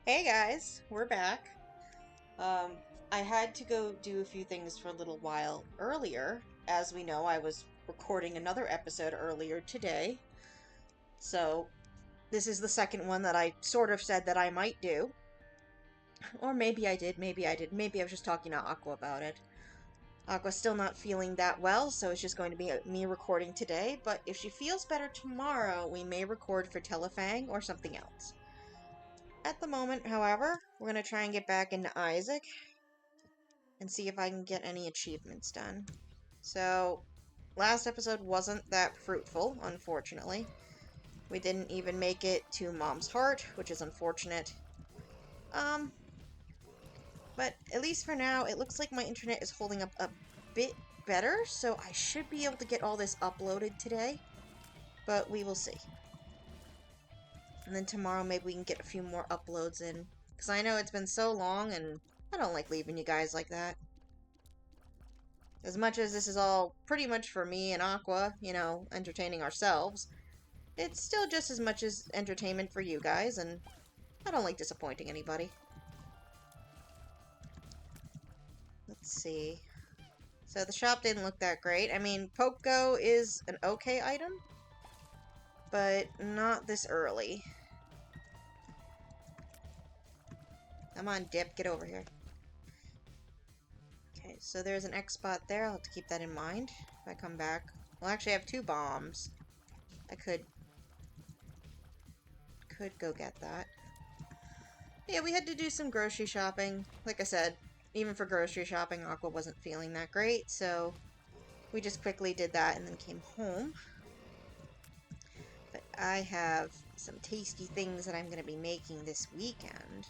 Hey guys, we're back. Um, I had to go do a few things for a little while earlier. As we know, I was recording another episode earlier today. So, this is the second one that I sort of said that I might do. Or maybe I did, maybe I did. Maybe I was just talking to Aqua about it. Aqua's still not feeling that well, so it's just going to be me recording today. But if she feels better tomorrow, we may record for Telefang or something else. At the moment, however, we're going to try and get back into Isaac and see if I can get any achievements done. So, last episode wasn't that fruitful, unfortunately. We didn't even make it to Mom's Heart, which is unfortunate. Um, but at least for now, it looks like my internet is holding up a bit better, so I should be able to get all this uploaded today. But we will see. And then tomorrow maybe we can get a few more uploads in. Because I know it's been so long, and I don't like leaving you guys like that. As much as this is all pretty much for me and Aqua, you know, entertaining ourselves, it's still just as much as entertainment for you guys, and I don't like disappointing anybody. Let's see. So the shop didn't look that great. I mean, Poke-Go is an okay item, but not this early. Come on, Dip, get over here. Okay, so there's an X spot there. I'll have to keep that in mind if I come back. Well, actually, I have 2 bombs. I could go get that. Yeah, we had to do some grocery shopping. Like I said, even for grocery shopping, Aqua wasn't feeling that great, so we just quickly did that and then came home. But I have some tasty things that I'm going to be making this weekend.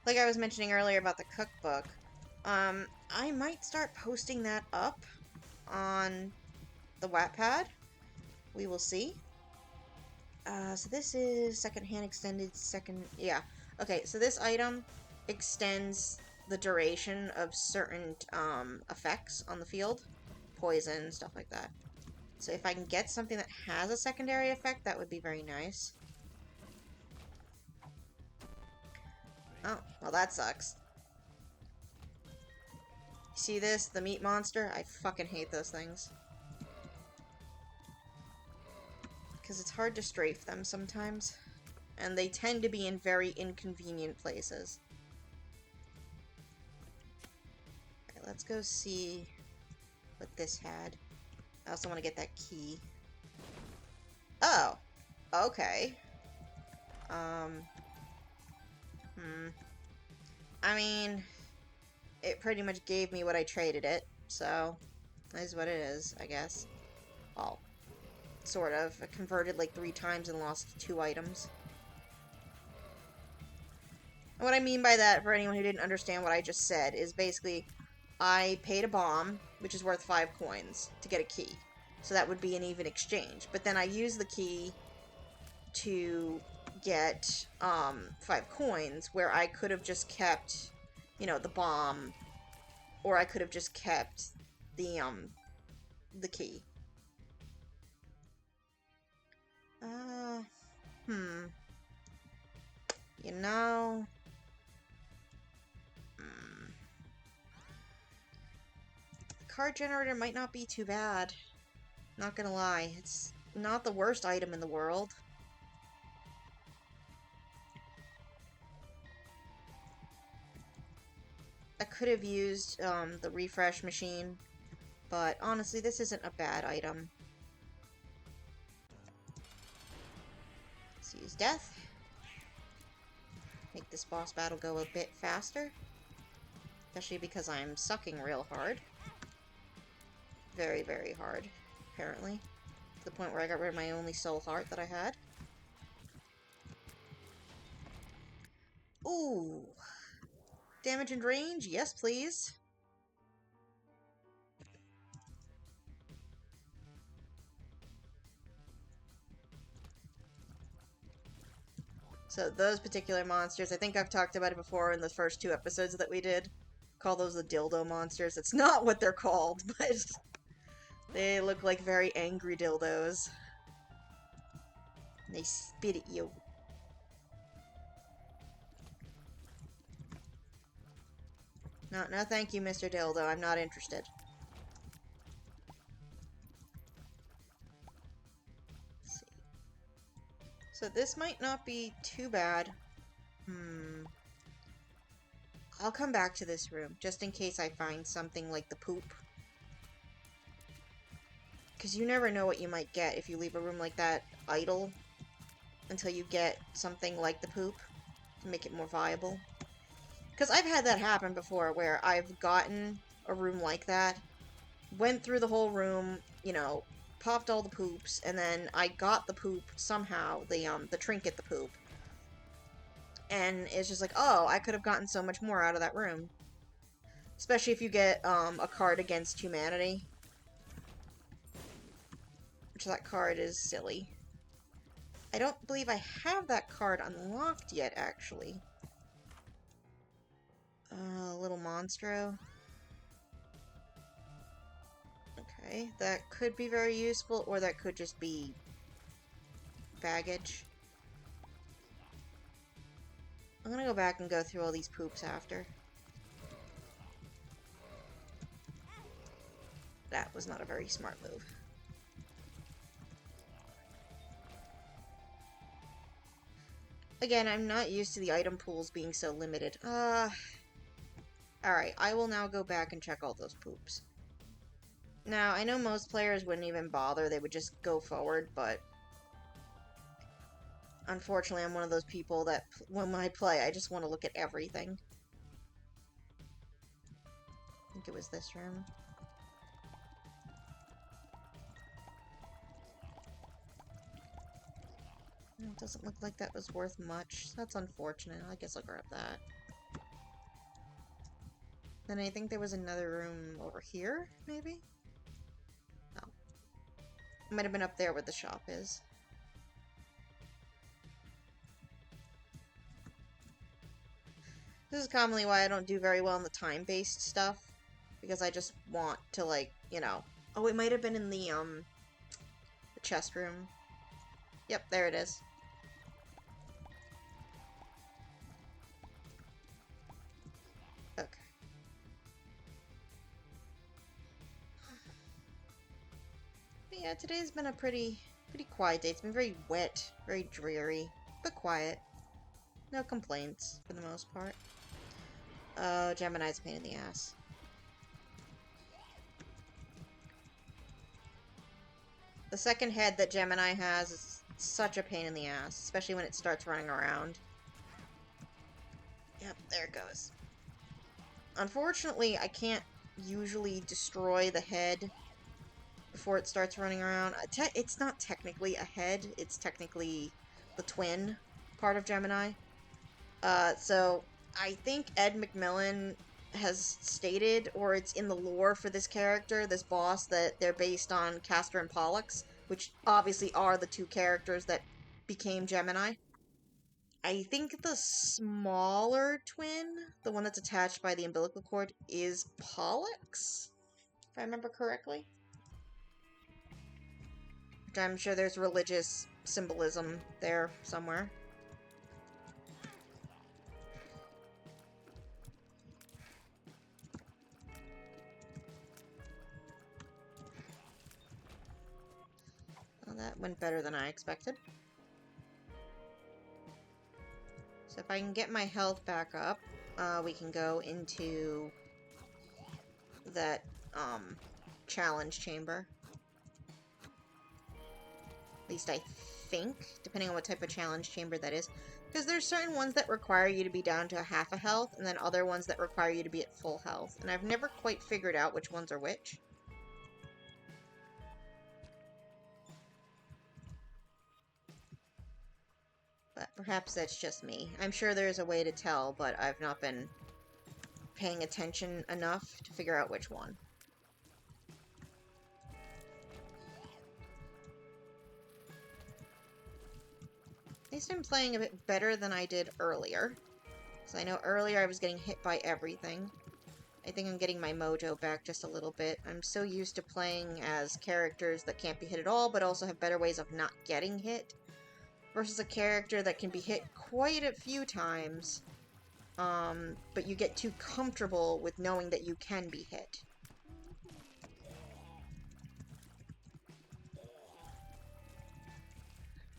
Like I was mentioning earlier about the cookbook, I might start posting that up on the Wattpad. We will see. So this is secondhand extended yeah. Okay, so this item extends the duration of certain effects on the field. Poison, stuff like that. So if I can get something that has a secondary effect, that would be very nice. Oh, well that sucks. See this? The meat monster? I fucking hate those things. Because it's hard to strafe them sometimes. And they tend to be in very inconvenient places. Okay, let's go see what this had. I also want to get that key. Oh! Okay. I mean, it pretty much gave me what I traded it, so that is what it is, I guess. Well, sort of. I converted like 3 times and lost 2 items. And what I mean by that, for anyone who didn't understand what I just said, is basically I paid a bomb, which is worth 5 coins, to get a key. So that would be an even exchange. But then I used the key to get 5 coins, where I could have just kept, you know, the bomb, or I could have just kept the key. You know... The card generator might not be too bad. Not gonna lie, it's not the worst item in the world. I could have used the refresh machine, but honestly, this isn't a bad item. Let's use death. Make this boss battle go a bit faster. Especially because I'm sucking real hard. Very, very hard, apparently. To the point where I got rid of my only soul heart that I had. Ooh! Damage and range? Yes, please. So those particular monsters, I think I've talked about it before in the first 2 episodes that we did. Call those the dildo monsters. It's not what they're called, but they look like very angry dildos. They spit at you. No, no thank you, Mr. Dildo. I'm not interested. Let's see. So this might not be too bad. I'll come back to this room, just in case I find something like the poop. Because you never know what you might get if you leave a room like that idle until you get something like the poop to make it more viable. Because I've had that happen before, where I've gotten a room like that, went through the whole room, you know, popped all the poops, and then I got the poop somehow, the trinket, the poop. And it's just like, oh, I could have gotten so much more out of that room. Especially if you get, a card against humanity. Which that card is silly. I don't believe I have that card unlocked yet, actually. Little Monstro. Okay, that could be very useful, or that could just be baggage. I'm gonna go back and go through all these poops after. That was not a very smart move. Again, I'm not used to the item pools being so limited. Alright, I will now go back and check all those poops. Now, I know most players wouldn't even bother, they would just go forward, but unfortunately, I'm one of those people that, when I play, I just want to look at everything. I think it was this room. It doesn't look like that was worth much. That's unfortunate. I guess I'll grab that. Then I think there was another room over here, maybe? No. It might have been up there where the shop is. This is commonly why I don't do very well in the time-based stuff. Because I just want to, like, you know... Oh, it might have been in the chest room. Yep, there it is. Okay. But yeah, today's been a pretty quiet day. It's been very wet, very dreary, but quiet. No complaints, for the most part. Oh, Gemini's a pain in the ass. The second head that Gemini has is such a pain in the ass, especially when it starts running around. Yep, there it goes. Unfortunately, I can't usually destroy the head before it starts running around. It's not technically a head, it's technically the twin part of Gemini. So I think Ed McMillan has stated, or it's in the lore for this character, this boss, that they're based on Castor and Pollux, which obviously are the two characters that became Gemini. I think the smaller twin, the one that's attached by the umbilical cord, is Pollux, if I remember correctly. I'm sure there's religious symbolism there somewhere. Well, that went better than I expected. So if I can get my health back up, we can go into that, challenge chamber. At least I think, depending on what type of challenge chamber that is. Because there's certain ones that require you to be down to half a health, and then other ones that require you to be at full health. And I've never quite figured out which ones are which. But perhaps that's just me. I'm sure there's a way to tell, but I've not been paying attention enough to figure out which one. At least I'm playing a bit better than I did earlier. Because I know earlier I was getting hit by everything. I think I'm getting my mojo back just a little bit. I'm so used to playing as characters that can't be hit at all, but also have better ways of not getting hit. Versus a character that can be hit quite a few times, but you get too comfortable with knowing that you can be hit.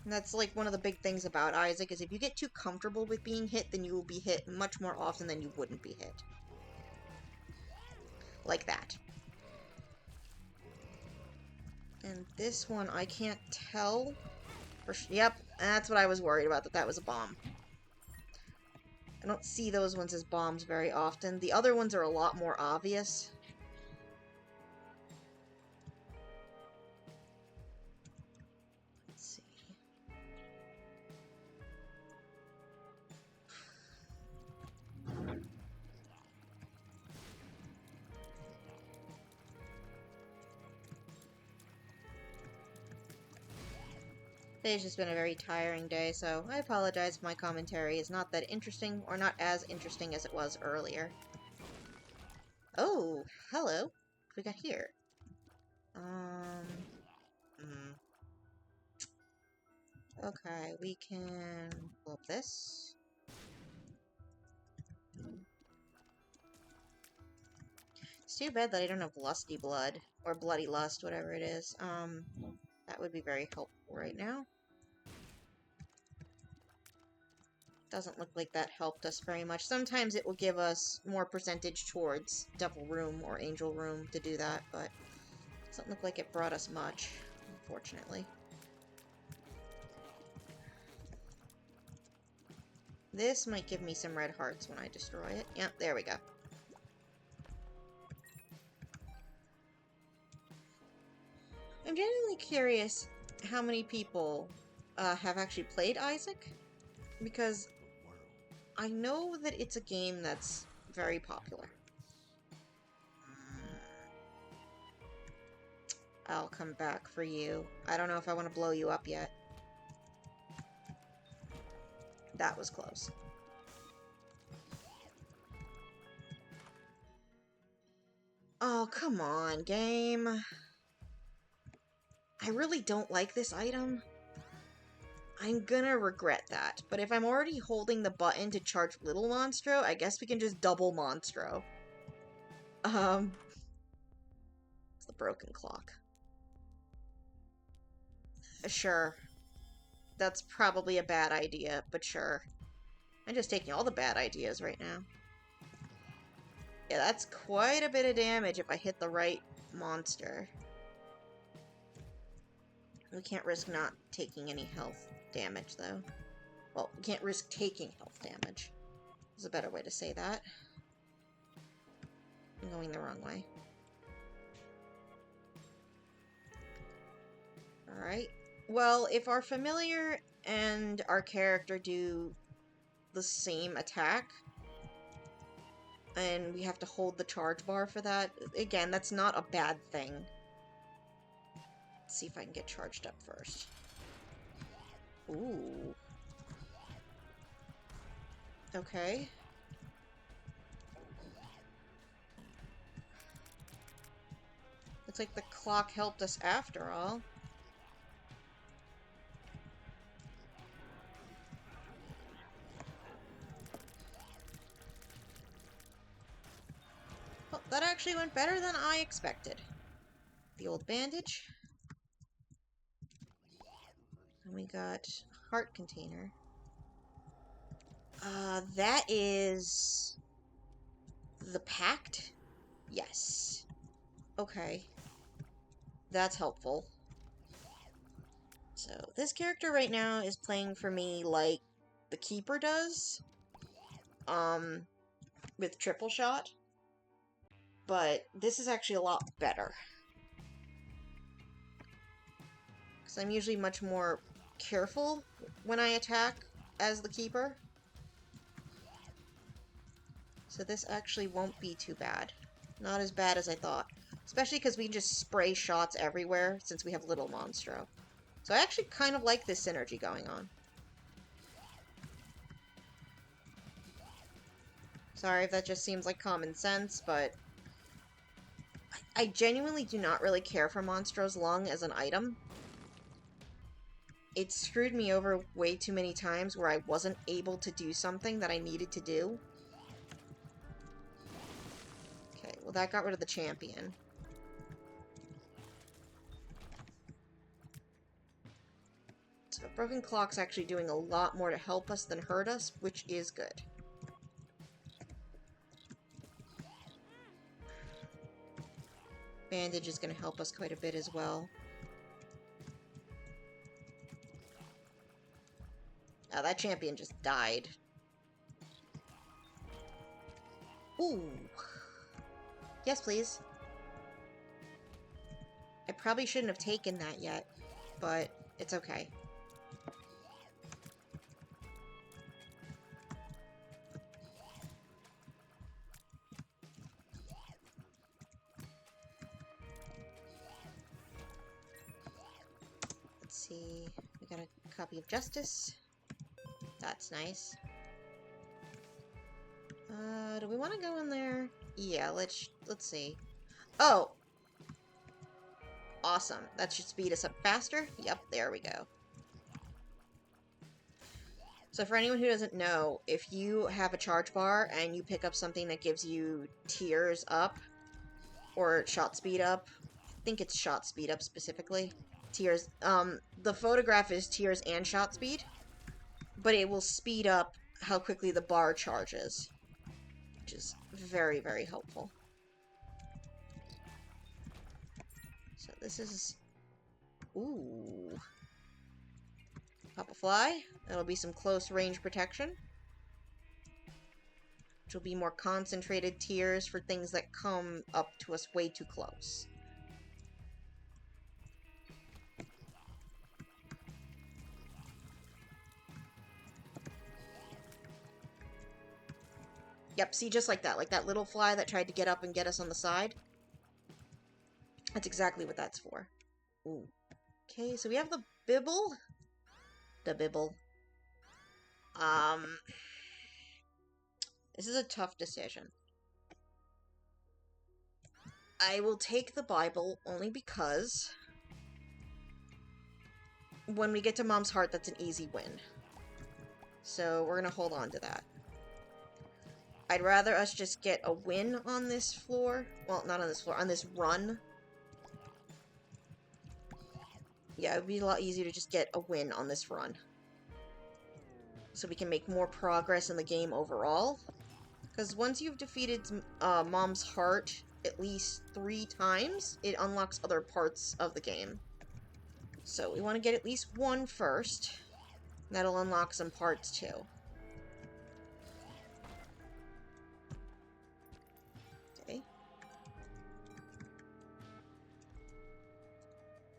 And that's like one of the big things about Isaac, is if you get too comfortable with being hit, then you will be hit much more often than you wouldn't be hit. Like that. And this one, I can't tell. Yep, that's what I was worried about, that was a bomb. I don't see those ones as bombs very often. The other ones are a lot more obvious. Let's see. Today's just been a very tiring day, so I apologize if my commentary is not that interesting, or not as interesting as it was earlier. Oh, hello. What we got here? Okay, we can pull up this. It's too bad that I don't have lusty blood, or bloody lust, whatever it is. That would be very helpful right now. Doesn't look like that helped us very much. Sometimes it will give us more percentage towards Devil Room or Angel Room to do that, but it doesn't look like it brought us much, unfortunately. This might give me some red hearts when I destroy it. Yep, there we go. I'm genuinely curious how many people have actually played Isaac, because I know that it's a game that's very popular. I'll come back for you. I don't know if I want to blow you up yet. That was close. Oh, come on, game. I really don't like this item. I'm gonna regret that. But if I'm already holding the button to charge Little Monstro, I guess we can just double Monstro. It's the broken clock. Sure. That's probably a bad idea, but sure. I'm just taking all the bad ideas right now. Yeah, that's quite a bit of damage if I hit the right monster. We can't risk not taking any health damage, though. Well, we can't risk taking health damage. There's a better way to say that. I'm going the wrong way. Alright. Well, if our familiar and our character do the same attack, and we have to hold the charge bar for that, again, that's not a bad thing. Let's see if I can get charged up first. Ooh. Okay. Looks like the clock helped us after all. Well, that actually went better than I expected. The old bandage. And we got heart container. That is the Pact? Yes. Okay. That's helpful. So, this character right now is playing for me like the Keeper does. With triple shot. But this is actually a lot better. Because I'm usually much more careful when I attack as the Keeper. So this actually won't be too bad. Not as bad as I thought. Especially because we can just spray shots everywhere since we have Little Monstro. So I actually kind of like this synergy going on. Sorry if that just seems like common sense, but I genuinely do not really care for Monstro's Lung as an item. It screwed me over way too many times where I wasn't able to do something that I needed to do. Well, that got rid of the champion. So Broken Clock's actually doing a lot more to help us than hurt us, which is good. Bandage is going to help us quite a bit as well. Oh, that champion just died. Ooh. Yes, please. I probably shouldn't have taken that yet, but it's okay. Let's see. We got a copy of Justice. That's nice. Do we want to go in there? Yeah, let's see. Oh! Awesome. That should speed us up faster. Yep, there we go. So for anyone who doesn't know, if you have a charge bar and you pick up something that gives you tears up, or shot speed up, I think it's shot speed up specifically. Tears, the photograph is tears and shot speed, but it will speed up how quickly the bar charges, which is very, very helpful. So this is... Ooh. Pop a fly. That'll be some close range protection. Which will be more concentrated tears for things that come up to us way too close. Yep, see, just like that little fly that tried to get up and get us on the side. That's exactly what that's for. Ooh. Okay, so we have the Bibble. The Bibble. This is a tough decision. I will take the Bible only because when we get to Mom's Heart, that's an easy win. So we're gonna hold on to that. I'd rather us just get a win on this floor. Well, not on this floor, on this run. Yeah, it would be a lot easier to just get a win on this run. So we can make more progress in the game overall. Because once you've defeated Mom's Heart at least 3 times, it unlocks other parts of the game. So we want to get at least 1 first. That'll unlock some parts too. Okay.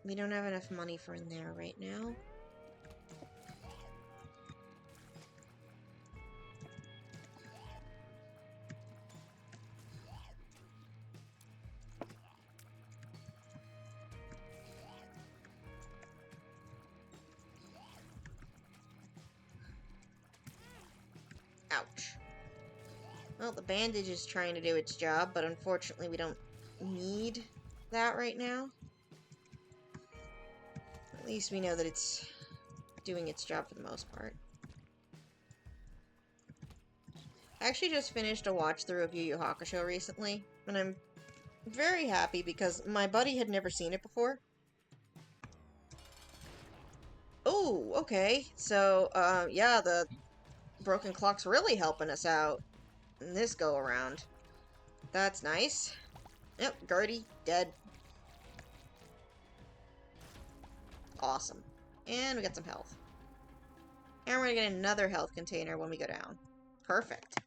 We don't have enough money for in there right now. Ouch. Well, the bandage is trying to do its job, but unfortunately we don't need that right now. At least we know that it's doing its job for the most part. I actually just finished a watch-through of Yu Yu Hakusho recently, and I'm very happy because my buddy had never seen it before. Oh, okay. So, yeah, the Broken Clock's really helping us out in this go-around. That's nice. Yep, Gertie, dead. Awesome. And we got some health. And we're gonna get another health container when we go down. Perfect.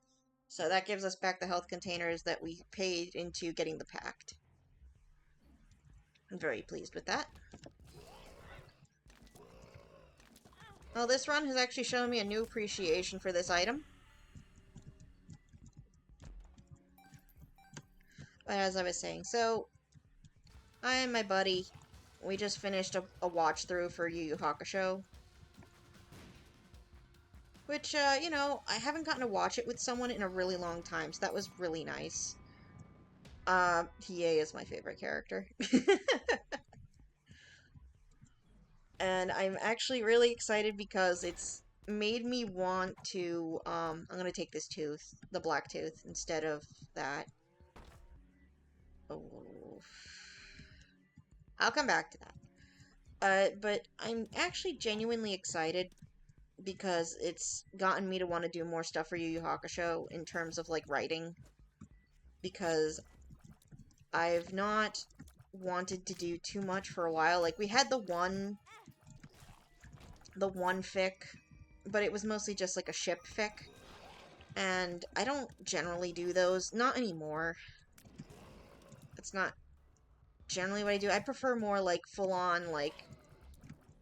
So that gives us back the health containers that we paid into getting the pact. I'm very pleased with that. Well, this run has actually shown me a new appreciation for this item. But as I was saying, so I and my buddy, we just finished a watch-through for Yu Yu Hakusho. Which, you know, I haven't gotten to watch it with someone in a really long time, so that was really nice. Hiei is my favorite character. And I'm actually really excited because it's made me want to, I'm gonna take this tooth, the black tooth, instead of that. Oh. I'll come back to that. But I'm actually genuinely excited because it's gotten me to want to do more stuff for Yu Yu Hakusho in terms of, like, writing. Because I've not wanted to do too much for a while. Like, we had the one fic, but it was mostly just, like, a ship fic. And I don't generally do those. Not anymore. It's not generally what I do. I prefer more, like, full-on, like,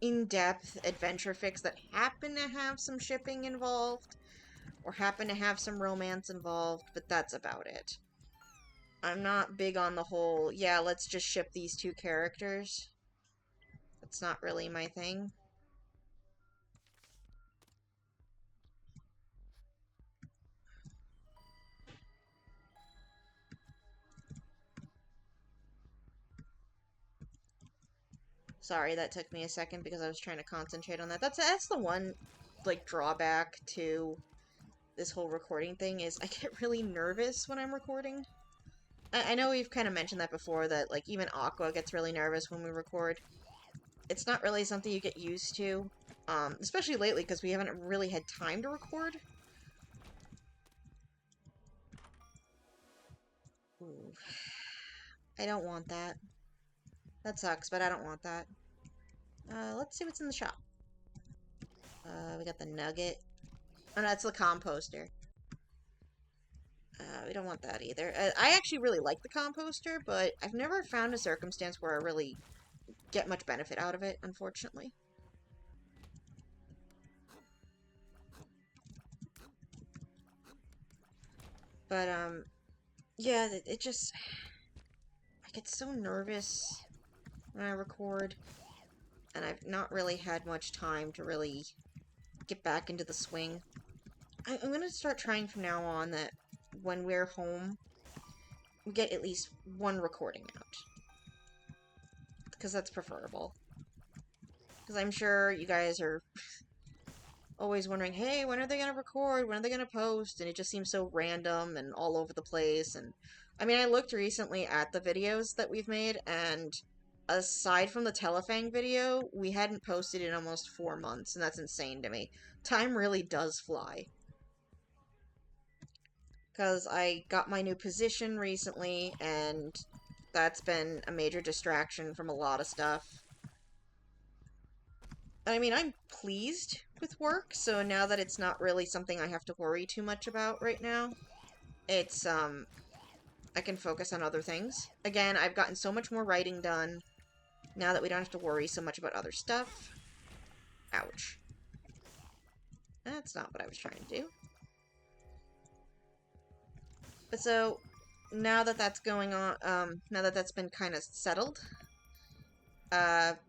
in-depth adventure fics that happen to have some shipping involved, or happen to have some romance involved, but that's about it. I'm not big on the whole, yeah, let's just ship these two characters. That's not really my thing. Sorry, that took me a second because I was trying to concentrate on that. That's the one, like, drawback to this whole recording thing, is I get really nervous when I'm recording. I know we've kind of mentioned that before, that, like, even Aqua gets really nervous when we record. It's not really something you get used to, especially lately, because we haven't really had time to record. Ooh. I don't want that. That sucks, but I don't want that. Let's see what's in the shop. We got the nugget. Oh, no, that's the composter. We don't want that either. I actually really like the composter, but I've never found a circumstance where I really get much benefit out of it, unfortunately. But, yeah, it just... I get so nervous when I record, and I've not really had much time to really get back into the swing. I'm gonna start trying from now on that when we're home, we get at least one recording out. Because that's preferable. Because I'm sure you guys are always wondering, hey, when are they gonna record? When are they gonna post? And it just seems so random and all over the place. And I mean, I looked recently at the videos that we've made, and aside from the Telefang video, we hadn't posted in almost 4 months, and that's insane to me. Time really does fly. Because I got my new position recently, and that's been a major distraction from a lot of stuff. I mean, I'm pleased with work, so now that it's not really something I have to worry too much about right now, it's, I can focus on other things. Again, I've gotten so much more writing done, now that we don't have to worry so much about other stuff. Ouch. That's not what I was trying to do. But so, now that that's going on, now that that's been kind of settled,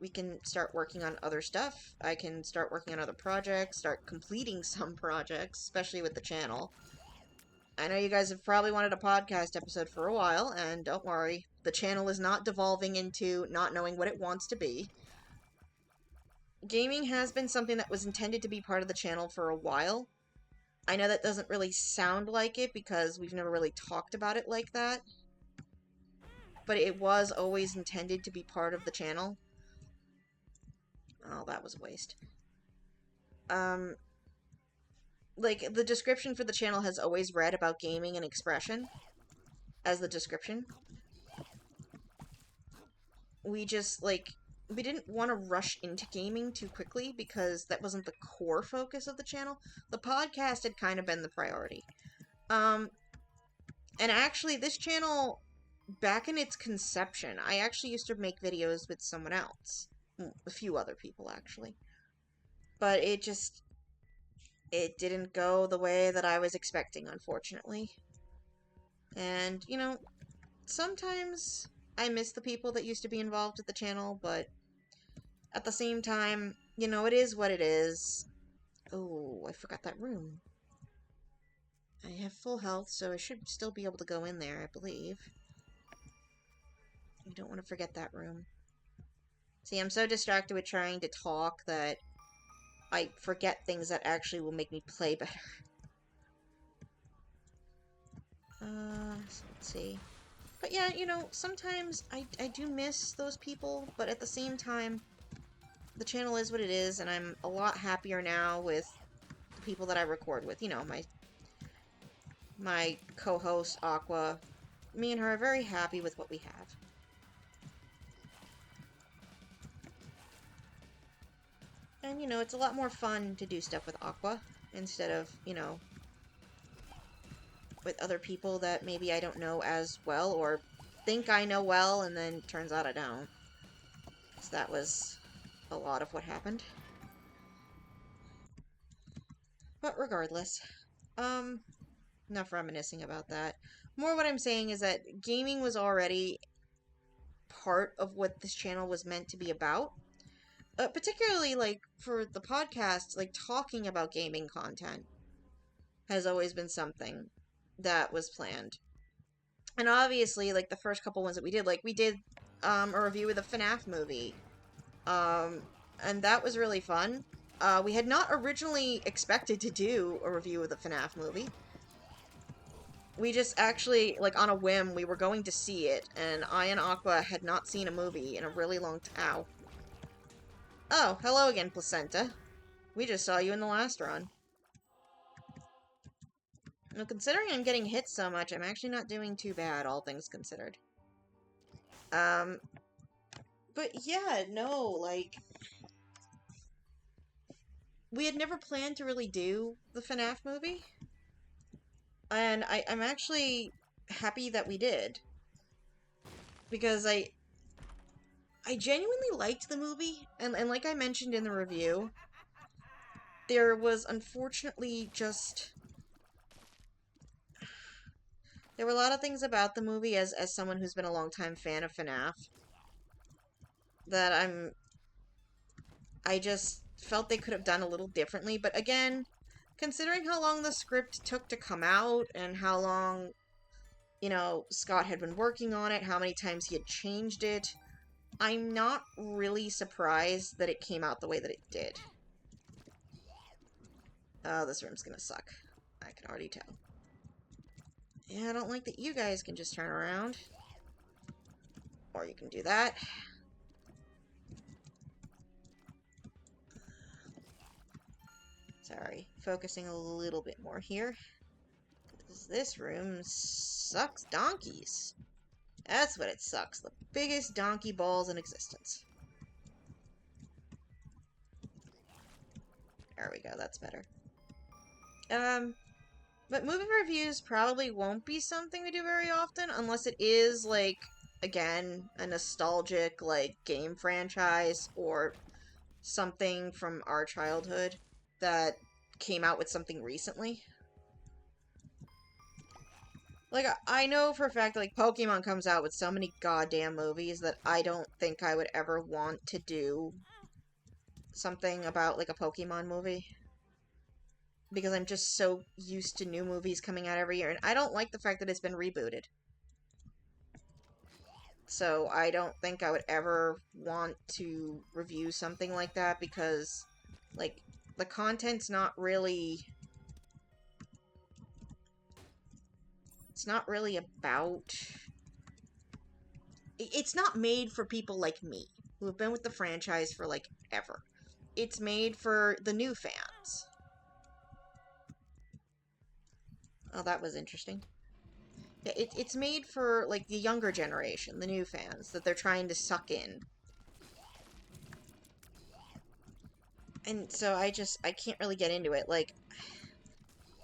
we can start working on other stuff. I can start working on other projects, start completing some projects, especially with the channel. I know you guys have probably wanted a podcast episode for a while, and don't worry, the channel is not devolving into not knowing what it wants to be. Gaming has been something that was intended to be part of the channel for a while. I know that doesn't really sound like it because we've never really talked about it like that, but it was always intended to be part of the channel. Oh, that was a waste. Like, the description for the channel has always read about gaming and expression as the description. We just, like, we didn't want to rush into gaming too quickly because that wasn't the core focus of the channel. The podcast had kind of been the priority. And actually, this channel, back in its conception, I actually used to make videos with someone else. A few other people, actually. But it didn't go the way that I was expecting, unfortunately. And, you know, sometimes I miss the people that used to be involved with the channel, but at the same time, you know, it is what it is. Oh, I forgot that room. I have full health, so I should still be able to go in there, I believe. I don't want to forget that room. See, I'm so distracted with trying to talk that I forget things that actually will make me play better. So let's see. But yeah, you know, sometimes I do miss those people, but at the same time, the channel is what it is, and I'm a lot happier now with the people that I record with. You know, my co-host, Aqua. Me and her are very happy with what we have. And, you know, it's a lot more fun to do stuff with Aqua instead of, you know, with other people that maybe I don't know as well or think I know well and then turns out I don't. So that was a lot of what happened. But regardless, enough reminiscing about that. More what I'm saying is that gaming was already part of what this channel was meant to be about. Particularly, like, for the podcast, like, talking about gaming content has always been something that was planned. And obviously, like, the first couple ones that we did a review of the FNAF movie. And that was really fun. We had not originally expected to do a review of the FNAF movie. We just actually, like, on a whim, we were going to see it, and I and Aqua had not seen a movie in a really long time. Ow. Oh, hello again, Placenta. We just saw you in the last run. Now, considering I'm getting hit so much, I'm actually not doing too bad, all things considered. But yeah, no, like, we had never planned to really do the FNAF movie. And I'm actually happy that we did. Because I genuinely liked the movie, and like I mentioned in the review, there was unfortunately just... There were a lot of things about the movie, as someone who's been a longtime fan of FNAF, that I just felt they could have done a little differently. But again, considering how long the script took to come out, and how long, you know, Scott had been working on it, how many times he had changed it, I'm not really surprised that it came out the way that it did. Oh, this room's gonna suck. I can already tell. Yeah, I don't like that you guys can just turn around. Or you can do that. Sorry, focusing a little bit more here. Because this room sucks donkeys. That's what it sucks. The biggest donkey balls in existence. There we go, that's better. But movie reviews probably won't be something we do very often, unless it is, like, again, a nostalgic, like, game franchise, or something from our childhood that came out with something recently. Like, I know for a fact that, like, Pokemon comes out with so many goddamn movies that I don't think I would ever want to do something about, like, a Pokemon movie. Because I'm just so used to new movies coming out every year, and I don't like the fact that it's been rebooted. So I don't think I would ever want to review something like that, because, like, the content's not really... It's not really about... It's not made for people like me, who have been with the franchise for, like, ever. It's made for the new fans. Oh, that was interesting. Yeah, it's made for, like, the younger generation, the new fans, that they're trying to suck in. And so I can't really get into it. Like,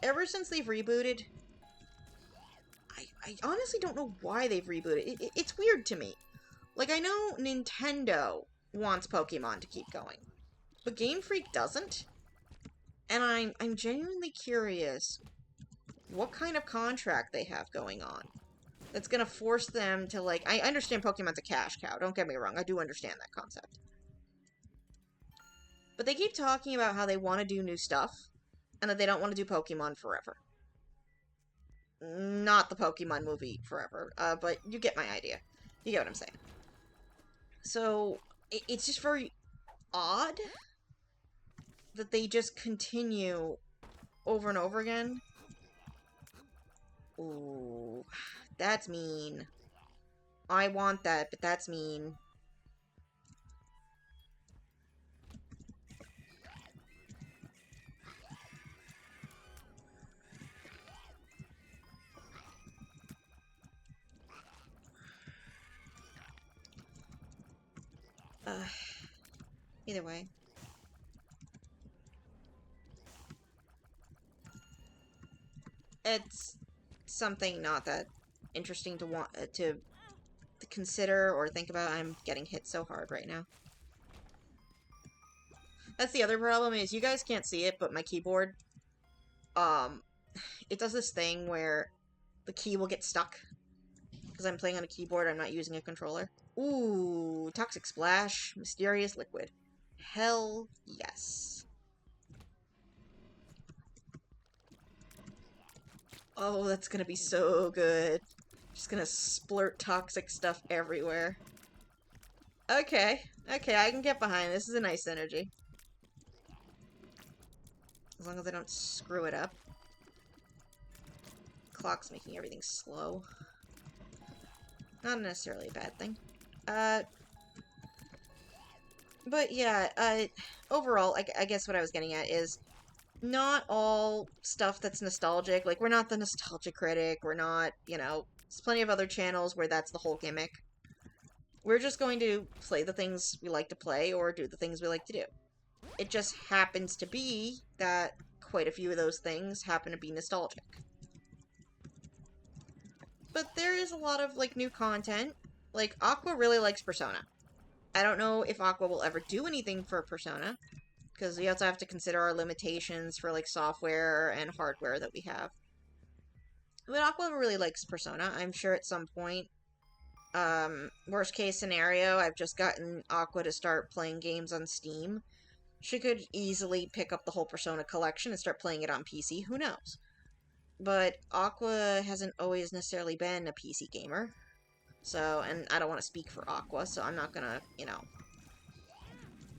ever since they've rebooted, I honestly don't know why they've rebooted. It's weird to me. Like, I know Nintendo wants Pokemon to keep going, but Game Freak doesn't. And I'm genuinely curious what kind of contract they have going on that's gonna force them to, like... I understand Pokemon's a cash cow, don't get me wrong, I do understand that concept. But they keep talking about how they want to do new stuff, and that they don't want to do Pokemon forever. Not the Pokemon movie forever, but you get my idea. You get what I'm saying. So, it's just very odd that they just continue over and over again. Ooh, that's mean. I want that, but that's mean. Either way. It's something not that interesting to want to consider or think about. I'm getting hit so hard right now. That's the other problem is you guys can't see it, but my keyboard, um, it does this thing where the key will get stuck because I'm playing on a keyboard. I'm not using a controller. Ooh, toxic splash, mysterious liquid. Hell yes. Oh, that's gonna be so good. Just gonna splurt toxic stuff everywhere. Okay, okay, I can get behind this. This is a nice synergy. As long as I don't screw it up. Clock's making everything slow. Not necessarily a bad thing. But yeah, overall, I guess what I was getting at is not all stuff that's nostalgic. Like, we're not the nostalgia critic. We're not, you know, there's plenty of other channels where that's the whole gimmick. We're just going to play the things we like to play or do the things we like to do. It just happens to be that quite a few of those things happen to be nostalgic. But there is a lot of, like, new content. Like, Aqua really likes Persona. I don't know if Aqua will ever do anything for Persona, because we also have to consider our limitations for, like, software and hardware that we have. But Aqua really likes Persona. I'm sure at some point, worst case scenario, I've just gotten Aqua to start playing games on Steam. She could easily pick up the whole Persona collection and start playing it on PC. Who knows? But Aqua hasn't always necessarily been a PC gamer. So, and I don't want to speak for Aqua, so I'm not gonna, you know,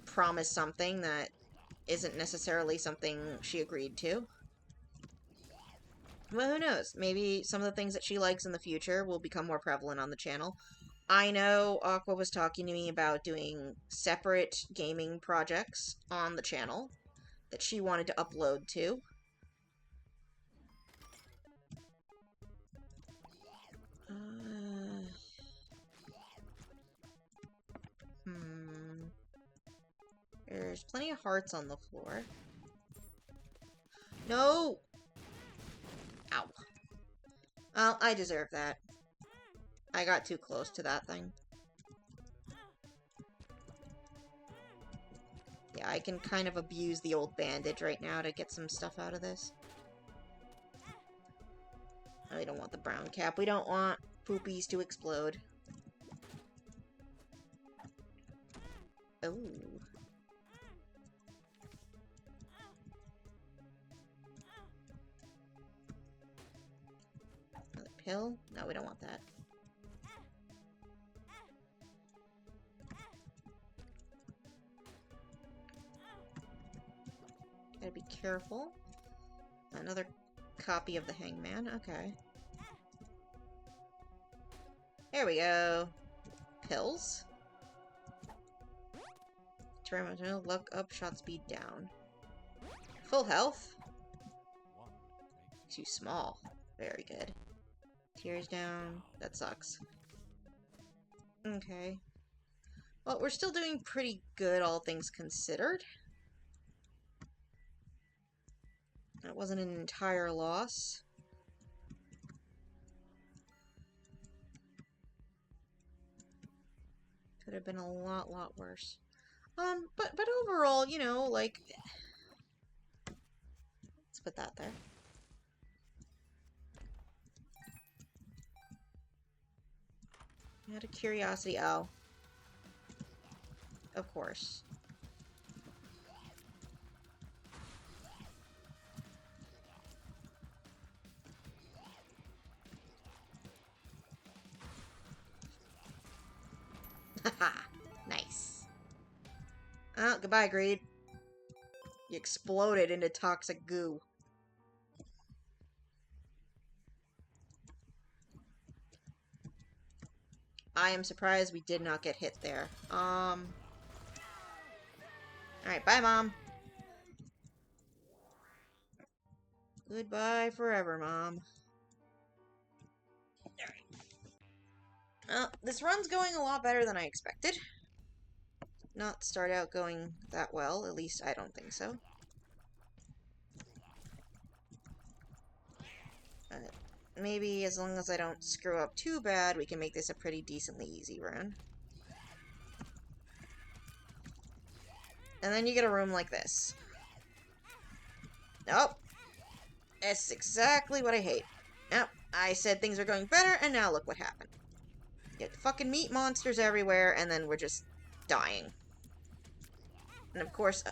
promise something that isn't necessarily something she agreed to. Well, who knows? Maybe some of the things that she likes in the future will become more prevalent on the channel. I know Aqua was talking to me about doing separate gaming projects on the channel that she wanted to upload to. There's plenty of hearts on the floor. No! Ow. Well, I deserve that. I got too close to that thing. Yeah, I can kind of abuse the old bandage right now to get some stuff out of this. We don't want the brown cap. We don't want poopies to explode. Oh. Another pill? No, we don't want that. Gotta be careful. Another copy of the Hangman. Okay. There we go. Pills? Terminal, luck up, shot speed down. Full health? Too small. Very good. Tears down. That sucks. Okay. Well, we're still doing pretty good, all things considered. That wasn't an entire loss. Could have been a lot worse. But overall, you know, like... Let's put that there. Out of curiosity, oh. Of course. Haha, nice. Oh, goodbye, Greed. You exploded into toxic goo. I am surprised we did not get hit there. Alright, bye, Mom. Goodbye forever, Mom. Alright. This run's going a lot better than I expected. Not start out going that well, at least I don't think so. Maybe as long as I don't screw up too bad, we can make this a pretty decently easy run. And then you get a room like this. Nope. That's exactly what I hate. Yep, I said things were going better, and now look what happened. Get fucking meat monsters everywhere, and then we're just dying. And of course,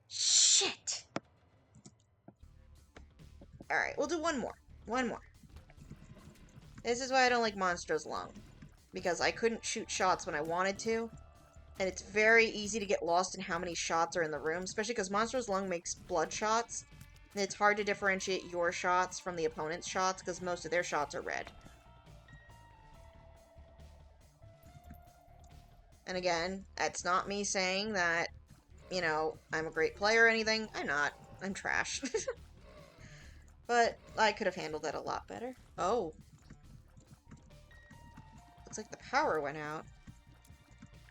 shit! Alright, we'll do one more. One more. This is why I don't like Monstro's Lung. Because I couldn't shoot shots when I wanted to. And it's very easy to get lost in how many shots are in the room. Especially because Monstro's Lung makes blood shots. And it's hard to differentiate your shots from the opponent's shots. Because most of their shots are red. And again, that's not me saying that, you know, I'm a great player or anything. I'm not. I'm trash. But I could have handled that a lot better. Oh. Looks like the power went out.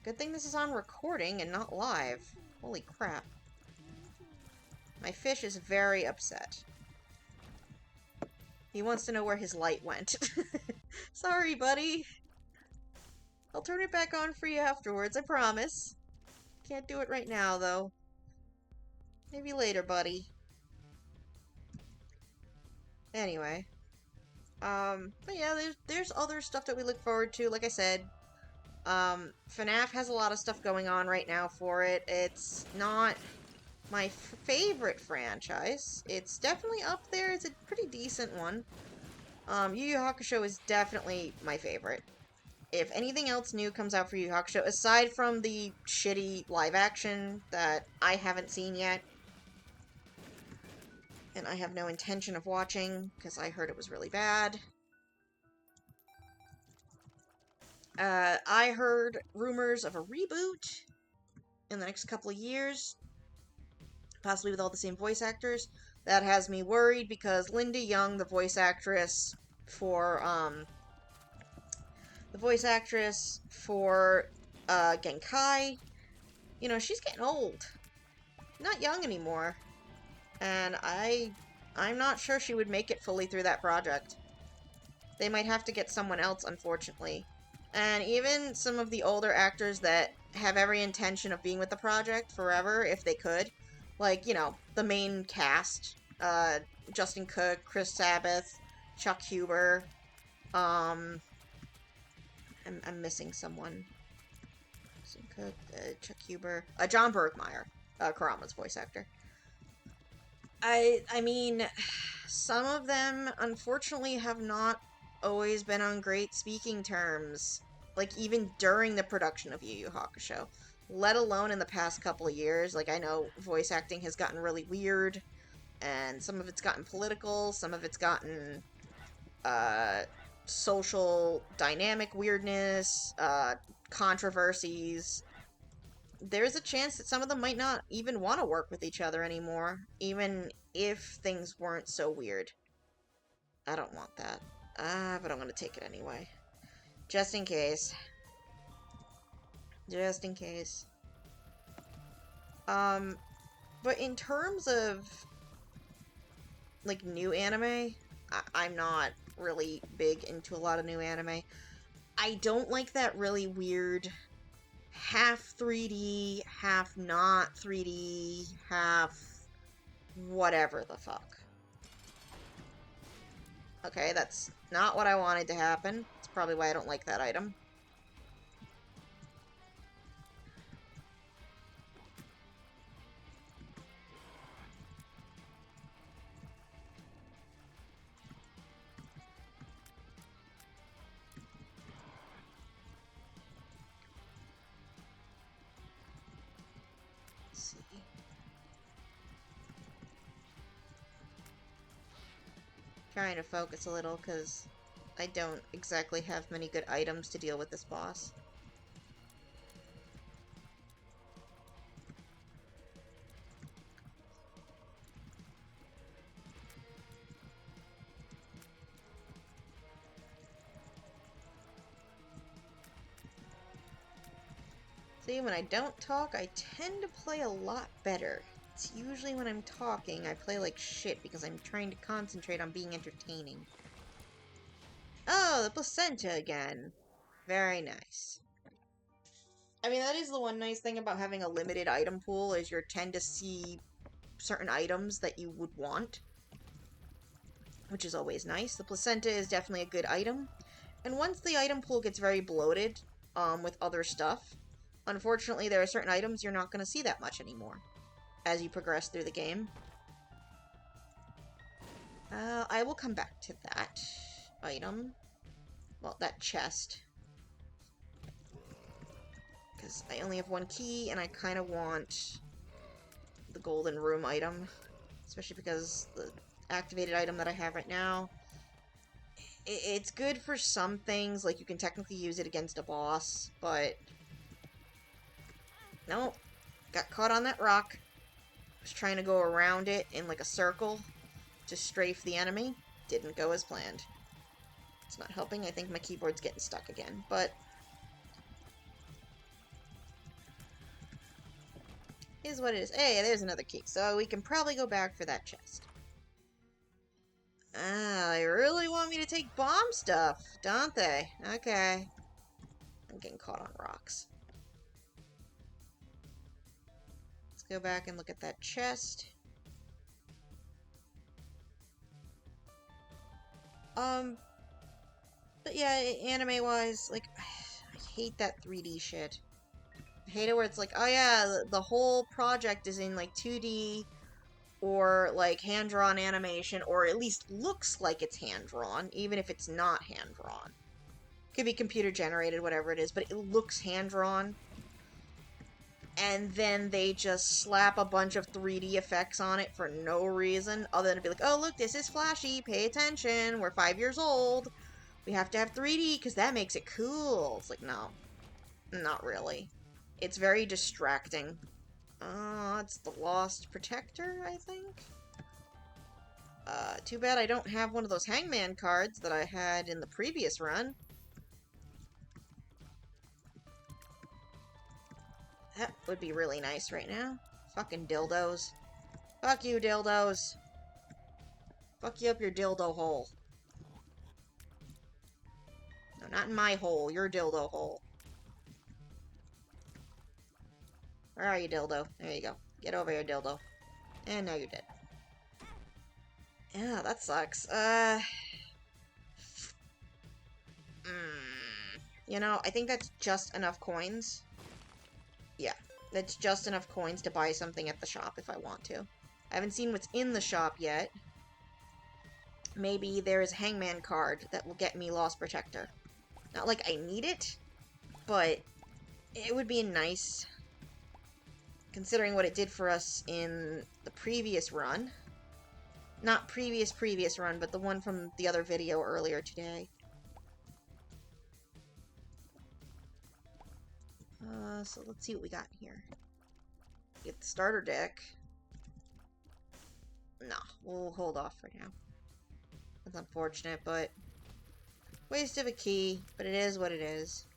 Good thing this is on recording and not live. Holy crap. My fish is very upset. He wants to know where his light went. Sorry, buddy. I'll turn it back on for you afterwards, I promise. Can't do it right now, though. Maybe later, buddy. Anyway. But yeah, there's other stuff that we look forward to, like I said. FNAF has a lot of stuff going on right now for it. It's not my favorite franchise. It's definitely up there. It's a pretty decent one. Yu Yu Hakusho is definitely my favorite. If anything else new comes out for Yu Yu Hakusho, aside from the shitty live action that I haven't seen yet, and I have no intention of watching, because I heard it was really bad. I heard rumors of a reboot in the next couple of years, possibly with all the same voice actors. That has me worried, because Linda Young, the voice actress for Genkai, you know, she's getting old. Not young anymore. And I'm not sure she would make it fully through that project. They might have to get someone else, unfortunately. And even some of the older actors that have every intention of being with the project forever, if they could. Like, you know, the main cast. Justin Cook, Chris Sabath, Chuck Huber. I'm missing someone. Justin Cook, Chuck Huber. John Bergmeyer, Kurama's voice actor. I mean, some of them, unfortunately, have not always been on great speaking terms. Like, even during the production of Yu Yu Hakusho. Let alone in the past couple of years. Like, I know voice acting has gotten really weird. And some of it's gotten political. Some of it's gotten, social dynamic weirdness. Controversies. There's a chance that some of them might not even want to work with each other anymore, even if things weren't so weird. I don't want that. But I'm gonna take it anyway. Just in case. Just in case. But in terms of, like, new anime, I'm not really big into a lot of new anime. I don't like that really weird half 3D, half not 3D, half whatever the fuck. Okay, that's not what I wanted to happen. It's probably why I don't like that item. Trying to focus a little, because I don't exactly have many good items to deal with this boss. See, when I don't talk, I tend to play a lot better. It's usually when I'm talking, I play like shit because I'm trying to concentrate on being entertaining. Oh, the placenta again. Very nice. I mean, that is the one nice thing about having a limited item pool, is you tend to see certain items that you would want, which is always nice. The placenta is definitely a good item. And once the item pool gets very bloated, with other stuff, unfortunately there are certain items you're not going to see that much anymore as you progress through the game. I will come back to that item. Well, that chest. Because I only have one key, and I kind of want the golden room item. Especially because the activated item that I have right now, it's good for some things, like you can technically use it against a boss, but... Nope. Got caught on that rock. Was trying to go around it in like a circle to strafe the enemy. Didn't go as planned. It's not helping. I think my keyboard's getting stuck again, but... is what it is. Hey, there's another key, so we can probably go back for that chest. Ah, they really want me to take bomb stuff, don't they? Okay. I'm getting caught on rocks. Let's go back and look at that chest. But yeah, anime-wise, like, I hate that 3D shit. I hate it where it's like, oh yeah, the whole project is in, like, 2D, or, like, hand-drawn animation, or at least looks like it's hand-drawn, even if it's not hand-drawn. Could be computer-generated, whatever it is, but it looks hand-drawn. And then they just slap a bunch of 3D effects on it for no reason, other than to be like, oh, look, this is flashy, pay attention, we're 5 years old, we have to have 3D, because that makes it cool. It's like, no. Not really. It's very distracting. It's the Lost Protector, I think? Too bad I don't have one of those Hangman cards that I had in the previous run. That would be really nice right now. Fucking dildos. Fuck you, dildos. Fuck you up your dildo hole. No, not in my hole. Your dildo hole. Where are you, dildo? There you go. Get over here, dildo. And now you're dead. Yeah, that sucks. You know, I think that's just enough coins. Yeah, that's just enough coins to buy something at the shop if I want to. I haven't seen what's in the shop yet. Maybe there is a Hangman card that will get me Lost Protector. Not like I need it, but it would be nice, considering what it did for us in the previous run. Not previous run, but the one from the other video earlier today. So let's see what we got here. Get the starter deck. Nah, we'll hold off for now. That's unfortunate, but... waste of a key, but it is what it is.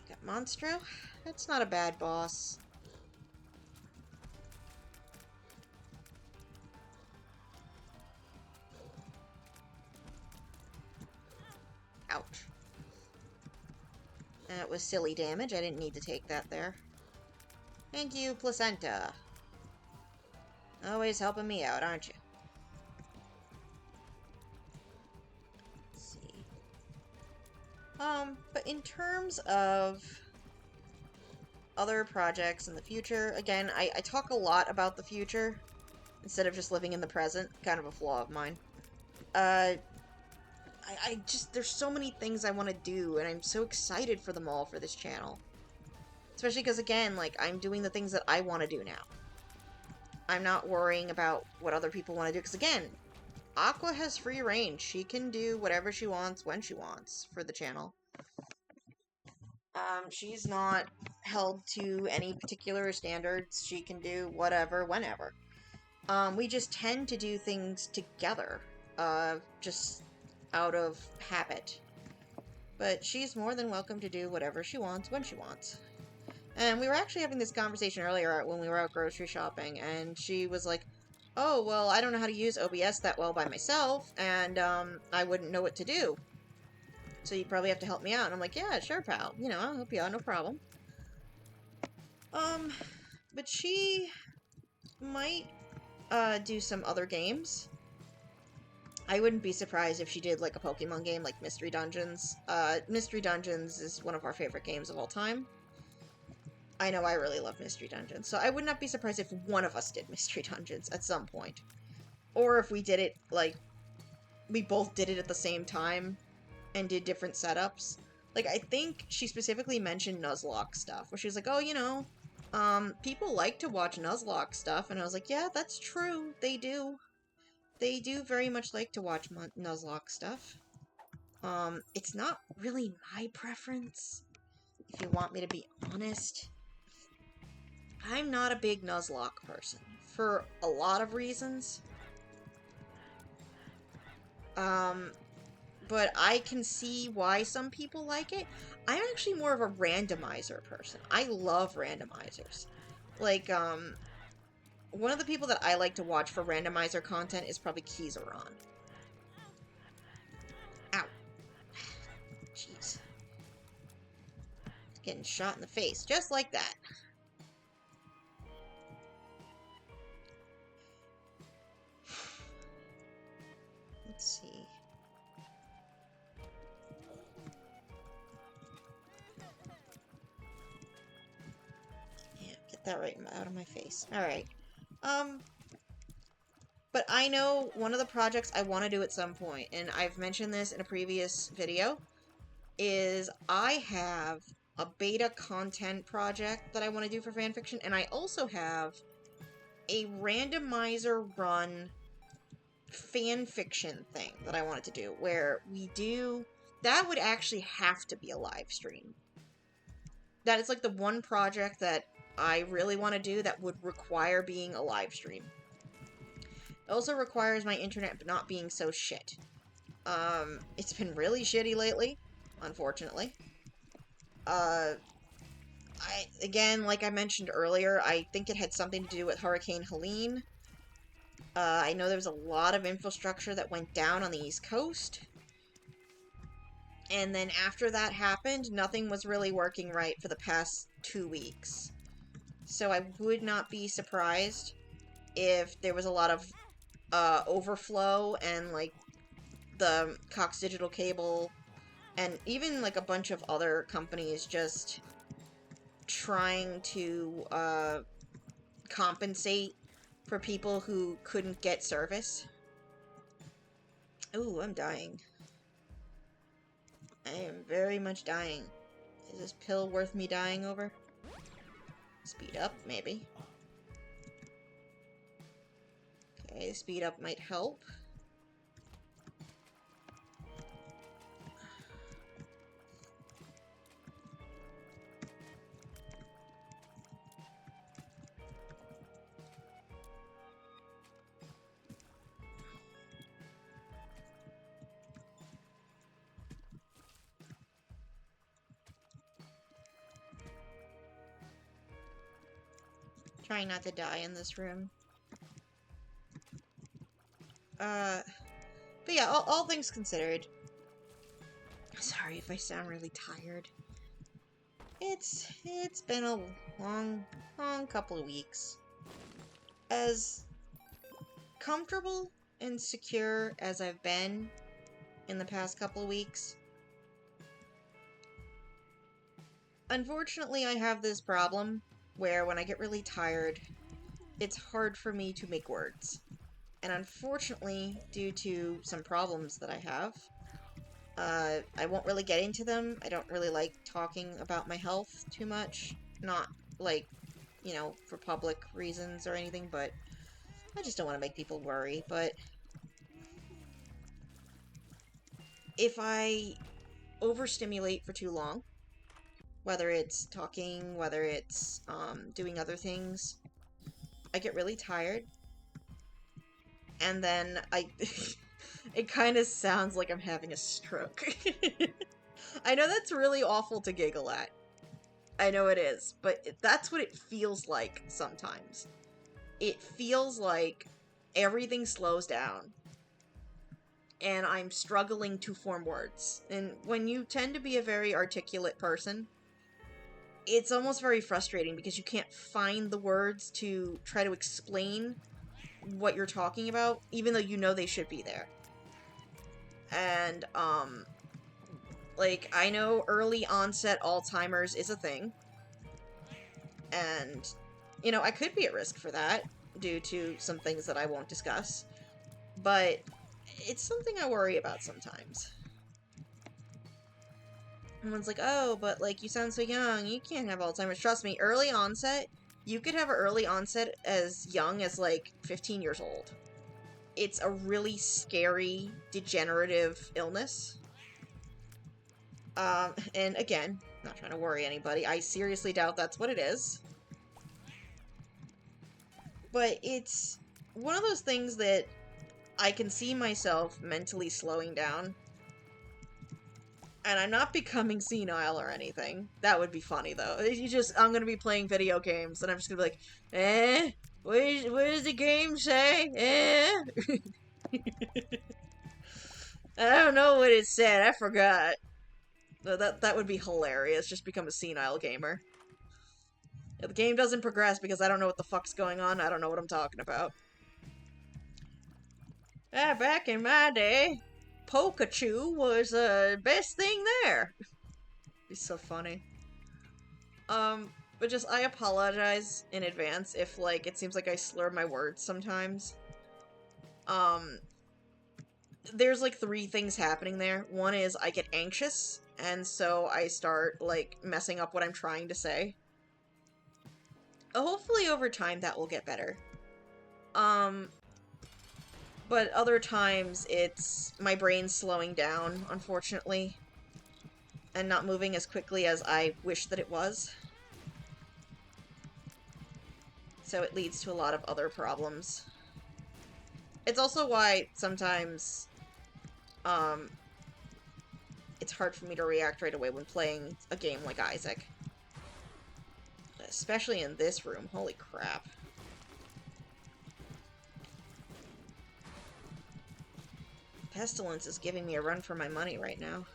Got Monstro. That's not a bad boss. Ouch. That was silly damage. I didn't need to take that there. Thank you, Placenta. Always helping me out, aren't you? Let's see. But in terms of other projects in the future, again, I talk a lot about the future instead of just living in the present. Kind of a flaw of mine. There's so many things I want to do, and I'm so excited for them all for this channel. Especially because, again, like, I'm doing the things that I want to do now. I'm not worrying about what other people want to do. Because, again, Aqua has free range. She can do whatever she wants when she wants for the channel. She's not held to any particular standards. She can do whatever, whenever. We just tend to do things together, just out of habit. But she's more than welcome to do whatever she wants when she wants. And we were actually having this conversation earlier when we were out grocery shopping, and she was like, oh, well, I don't know how to use OBS that well by myself, and I wouldn't know what to do. So you probably have to help me out. And I'm like, yeah, sure, pal. You know, I'll help you out, no problem. But she might do some other games. I wouldn't be surprised if she did, like, a Pokemon game, like Mystery Dungeons. Mystery Dungeons is one of our favorite games of all time. I know I really love Mystery Dungeons, so I would not be surprised if one of us did Mystery Dungeons at some point. Or if we did it, like, we both did it at the same time and did different setups. Like, I think she specifically mentioned Nuzlocke stuff, where she was like, oh, you know, people like to watch Nuzlocke stuff, and I was like, yeah, that's true, they do. They do very much like to watch Nuzlocke stuff. It's not really my preference, if you want me to be honest. I'm not a big Nuzlocke person, for a lot of reasons. But I can see why some people like it. I'm actually more of a randomizer person. I love randomizers. Like, one of the people that I like to watch for randomizer content is probably Kizaron. Ow. Jeez. Getting shot in the face, just like that. Let's see. Yeah, get that right out of my face. Alright. But I know one of the projects I want to do at some point, and I've mentioned this in a previous video, is I have a beta content project that I want to do for fanfiction, and I also have a randomizer run fanfiction thing that I wanted to do, where we do... That would actually have to be a live stream. That is like the one project that I really want to do that would require being a live stream. It also requires my internet not being so shit. It's been really shitty lately, unfortunately. Again, like I mentioned earlier, I think it had something to do with Hurricane Helene. I know there was a lot of infrastructure that went down on the East Coast. And then after that happened, nothing was really working right for the past 2 weeks. So I would not be surprised if there was a lot of overflow and, like, the Cox Digital Cable and even, like, a bunch of other companies just trying to compensate for people who couldn't get service. Ooh, I'm dying. I am very much dying. Is this pill worth me dying over? Speed up, maybe. Okay, the speed up might help. Trying not to die in this room. But yeah, all things considered. Sorry if I sound really tired. It's been a long couple of weeks. As comfortable and secure as I've been in the past couple of weeks, unfortunately I have this problem where when I get really tired, it's hard for me to make words. And unfortunately, due to some problems that I have, I won't really get into them. I don't really like talking about my health too much. Not, like, you know, for public reasons or anything, but I just don't want to make people worry. But if I overstimulate for too long, whether it's talking, whether it's doing other things, I get really tired. And then it kind of sounds like I'm having a stroke. I know that's really awful to giggle at. I know it is, but that's what it feels like sometimes. It feels like everything slows down, and I'm struggling to form words. And when you tend to be a very articulate person, it's almost very frustrating because you can't find the words to try to explain what you're talking about, even though you know they should be there. And, like, I know early onset Alzheimer's is a thing, and, you know, I could be at risk for that due to some things that I won't discuss, but it's something I worry about sometimes. Everyone's like, oh, but, like, you sound so young, you can't have Alzheimer's. Trust me, early onset, you could have an early onset as young as, like, 15 years old. It's a really scary, degenerative illness. And again, not trying to worry anybody, I seriously doubt that's what it is. But it's one of those things that I can see myself mentally slowing down. And I'm not becoming senile or anything. That would be funny, though. I'm gonna be playing video games, and I'm just gonna be like, what does the game say? I don't know what it said, I forgot. That would be hilarious, just become a senile gamer. Yeah, the game doesn't progress because I don't know what the fuck's going on, I don't know what I'm talking about. Back in my day, Pikachu was the best thing there. It'd be so funny. But just, I apologize in advance if, like, it seems like I slur my words sometimes. There's, like, 3 things happening there. One is I get anxious, and so I start, like, messing up what I'm trying to say. Hopefully over time that will get better. But other times it's my brain's slowing down, unfortunately, and not moving as quickly as I wish that it was. So it leads to a lot of other problems. It's also why sometimes, it's hard for me to react right away when playing a game like Isaac. Especially in this room, holy crap. Pestilence is giving me a run for my money right now.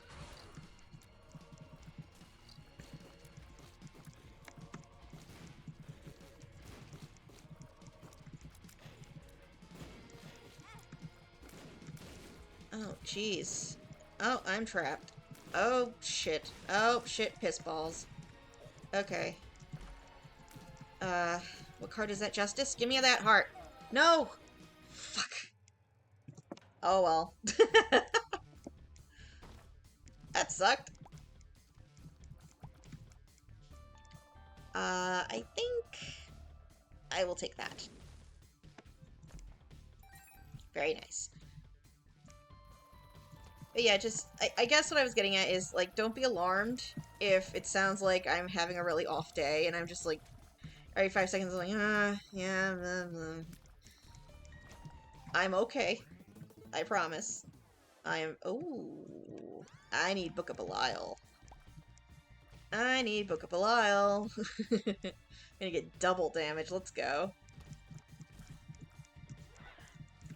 Oh, jeez. Oh, I'm trapped. Oh, shit. Oh, shit, piss balls. Okay. What card is that, Justice? Give me that heart. No! Fuck. Oh, well. That sucked. I think I will take that. Very nice. But yeah, just, I guess what I was getting at is, like, don't be alarmed if it sounds like I'm having a really off day, and I'm just, like, every 5 seconds, I'm like, yeah, blah, blah. I'm okay. I promise. I am, ooh, I need Book of Belial. I need Book of Belial. I'm gonna get double damage, let's go.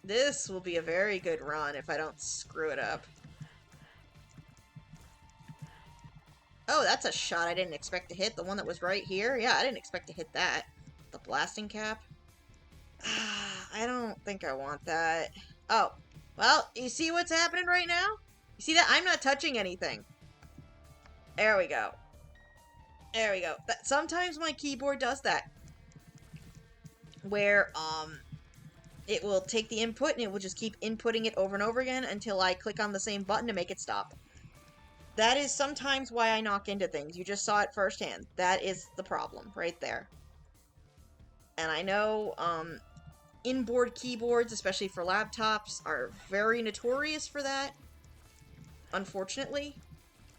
This will be a very good run if I don't screw it up. Oh, that's a shot I didn't expect to hit. The one that was right here? Yeah, I didn't expect to hit that. The blasting cap? I don't think I want that. Oh, well, you see what's happening right now? You see that? I'm not touching anything. There we go. There we go. Sometimes my keyboard does that. Where, it will take the input and it will just keep inputting it over and over again until I click on the same button to make it stop. That is sometimes why I knock into things. You just saw it firsthand. That is the problem right there. And I know, inboard keyboards, especially for laptops, are very notorious for that, unfortunately.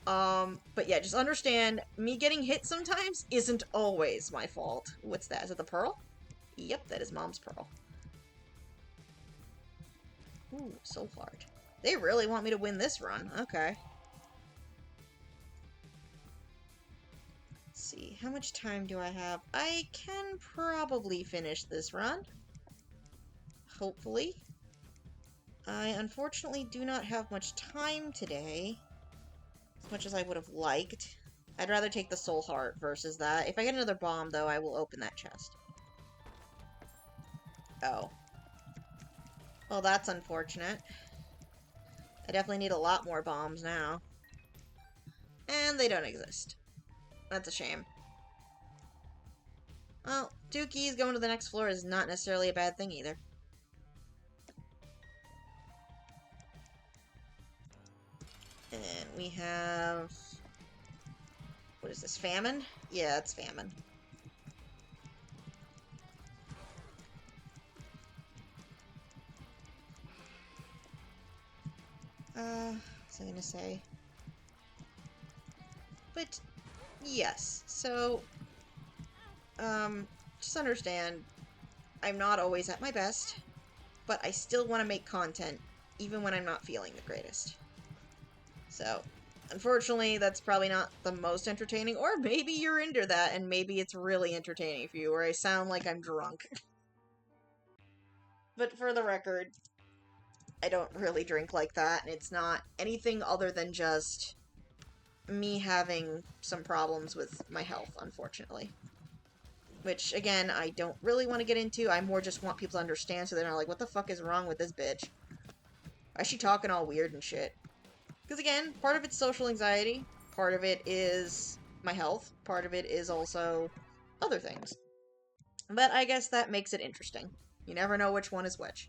But yeah, just understand, me getting hit sometimes isn't always my fault. What's that? Is it the pearl? Yep, that is Mom's pearl. Ooh, soul heart. They really want me to win this run. Okay. Let's see, how much time do I have? I can probably finish this run. Hopefully. I unfortunately do not have much time today, as much as I would have liked. I'd rather take the soul heart versus that. If I get another bomb, though, I will open that chest. Oh. Well, that's unfortunate. I definitely need a lot more bombs now. And they don't exist. That's a shame. Well, 2 keys going to the next floor is not necessarily a bad thing either. And we have... what is this, famine? Yeah, it's famine. What's I gonna say? But, yes, so, just understand, I'm not always at my best, but I still want to make content, even when I'm not feeling the greatest. So, unfortunately, that's probably not the most entertaining, or maybe you're into that, and maybe it's really entertaining for you, where I sound like I'm drunk. But for the record, I don't really drink like that, and it's not anything other than just me having some problems with my health, unfortunately. Which, again, I don't really want to get into. I more just want people to understand so they're not like, what the fuck is wrong with this bitch? Why is she talking all weird and shit? Because, again, part of it's social anxiety, part of it is my health, part of it is also other things. But I guess that makes it interesting. You never know which one is which.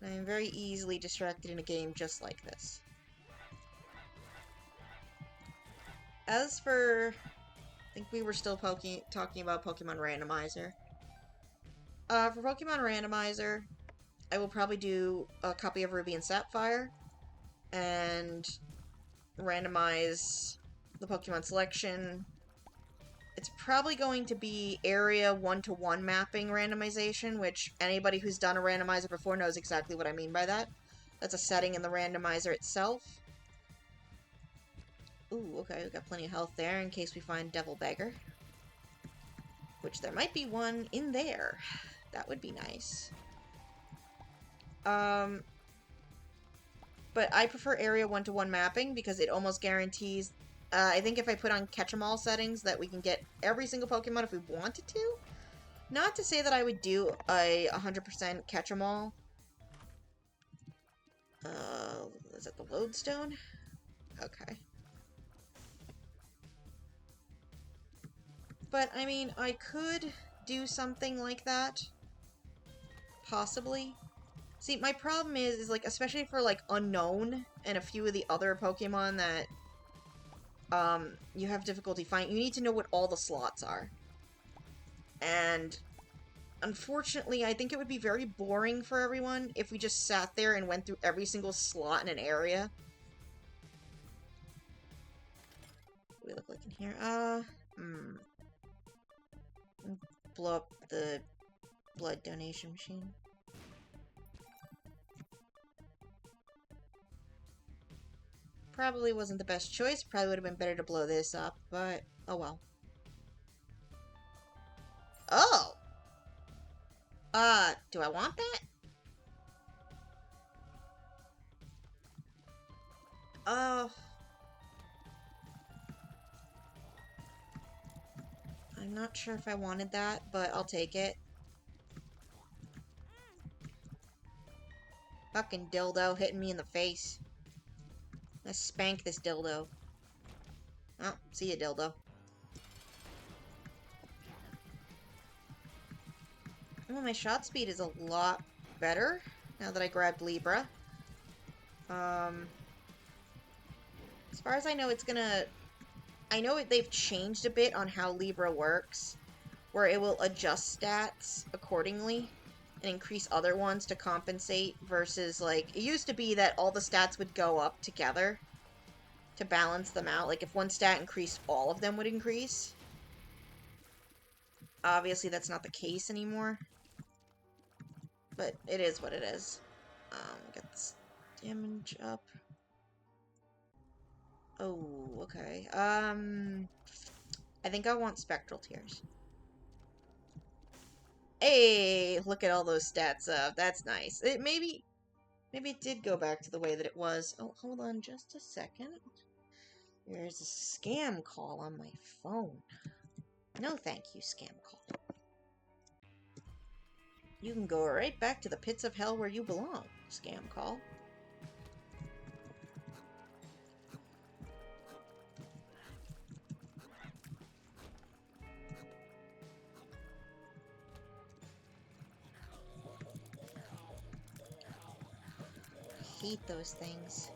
I am very easily distracted in a game just like this. As for... I think we were still talking about Pokemon Randomizer. For Pokemon Randomizer, I will probably do a copy of Ruby and Sapphire, and randomize the Pokemon selection. It's probably going to be area 1-to-1 mapping randomization, which anybody who's done a randomizer before knows exactly what I mean by that. That's a setting in the randomizer itself. Ooh, okay, we've got plenty of health there in case we find Devil Beggar. Which there might be one in there. That would be nice. But I prefer area 1-to-1 mapping because it almost guarantees... I think if I put on catch-em-all settings that we can get every single Pokemon if we wanted to. Not to say that I would do a 100% catch-em-all. Is it the lodestone? Okay. But, I mean, I could do something like that. Possibly. See, my problem is like, especially for, like, Unknown and a few of the other Pokemon that, you have difficulty finding, you need to know what all the slots are. And, unfortunately, I think it would be very boring for everyone if we just sat there and went through every single slot in an area. What do we look like in here? Blow up the blood donation machine. Probably wasn't the best choice. Probably would have been better to blow this up, but oh well. Oh! Do I want that? I'm not sure if I wanted that, but I'll take it. Fucking dildo hitting me in the face. Let's spank this dildo. Oh, see ya, dildo. Well, my shot speed is a lot better now that I grabbed Libra. As far as I know, it's gonna... I know they've changed a bit on how Libra works, where it will adjust stats accordingly and increase other ones to compensate versus, like, it used to be that all the stats would go up together to balance them out. Like, if one stat increased, all of them would increase. Obviously, that's not the case anymore. But it is what it is. Get this damage up. Oh, okay. I think I want Spectral Tears. Hey, look at all those stats up. That's nice. Maybe it did go back to the way that it was. Oh, hold on just a second. There's a scam call on my phone. No thank you, scam call. You can go right back to the pits of hell where you belong, scam call. I hate those things.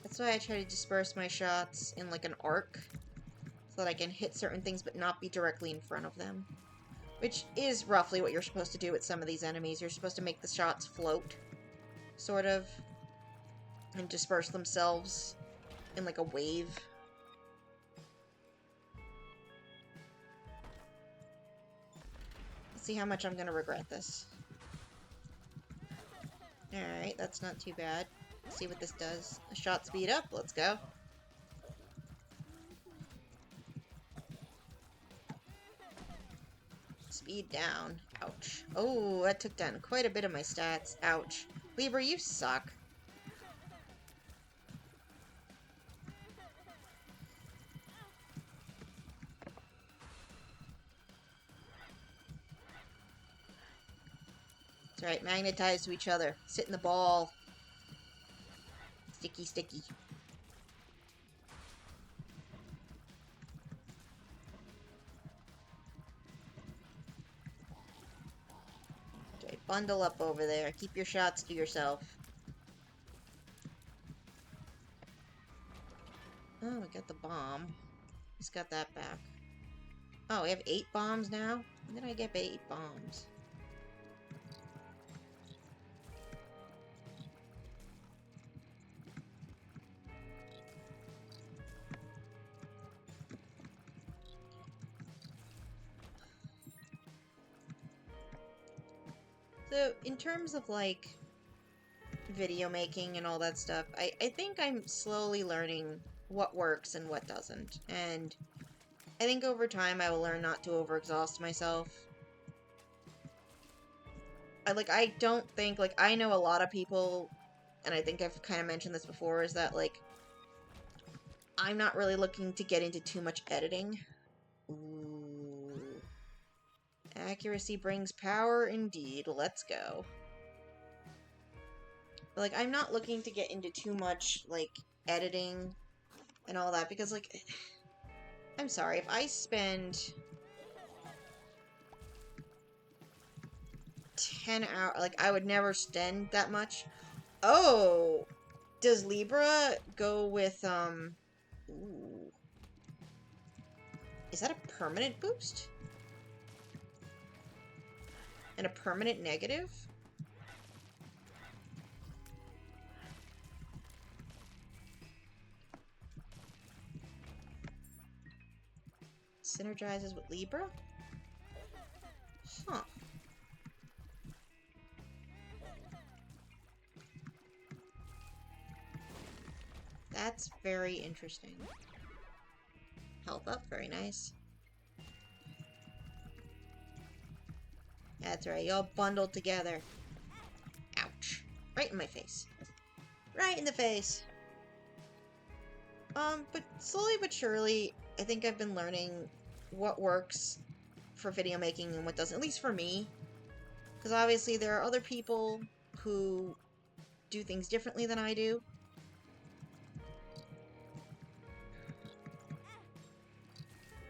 That's why I try to disperse my shots in like an arc, so that I can hit certain things but not be directly in front of them. Which is roughly what you're supposed to do with some of these enemies. You're supposed to make the shots float, sort of, and disperse themselves in like a wave. Let's see how much I'm gonna regret this. Alright, that's not too bad. Let's see what this does. A shot speed up, let's go. Speed down. Ouch. Oh, that took down quite a bit of my stats. Ouch. Libra, you suck. That's right, magnetize to each other. Sit in the ball. Sticky, sticky. Okay, bundle up over there. Keep your shots to yourself. Oh, we got the bomb. Just got that back. Oh, we have 8 bombs now? When did I get 8 bombs? So, in terms of, like, video making and all that stuff, I think I'm slowly learning what works and what doesn't. And I think over time I will learn not to overexhaust myself. I don't think, like, I know a lot of people, and I think I've kind of mentioned this before, is that, like, I'm not really looking to get into too much editing. Ooh. Accuracy brings power indeed. Let's go. But, like, I'm not looking to get into too much, like, editing and all that, because, like, I'm sorry, if I spend 10 hours, like, I would never spend that much. Oh! Does Libra go with, ooh. Is that a permanent boost? And a permanent negative? Synergizes with Libra? Huh. That's very interesting. Health up, very nice. That's right, you all bundled together. Ouch. Right in my face. Right in the face. But slowly but surely, I think I've been learning what works for video making and what doesn't, at least for me. Because obviously there are other people who do things differently than I do.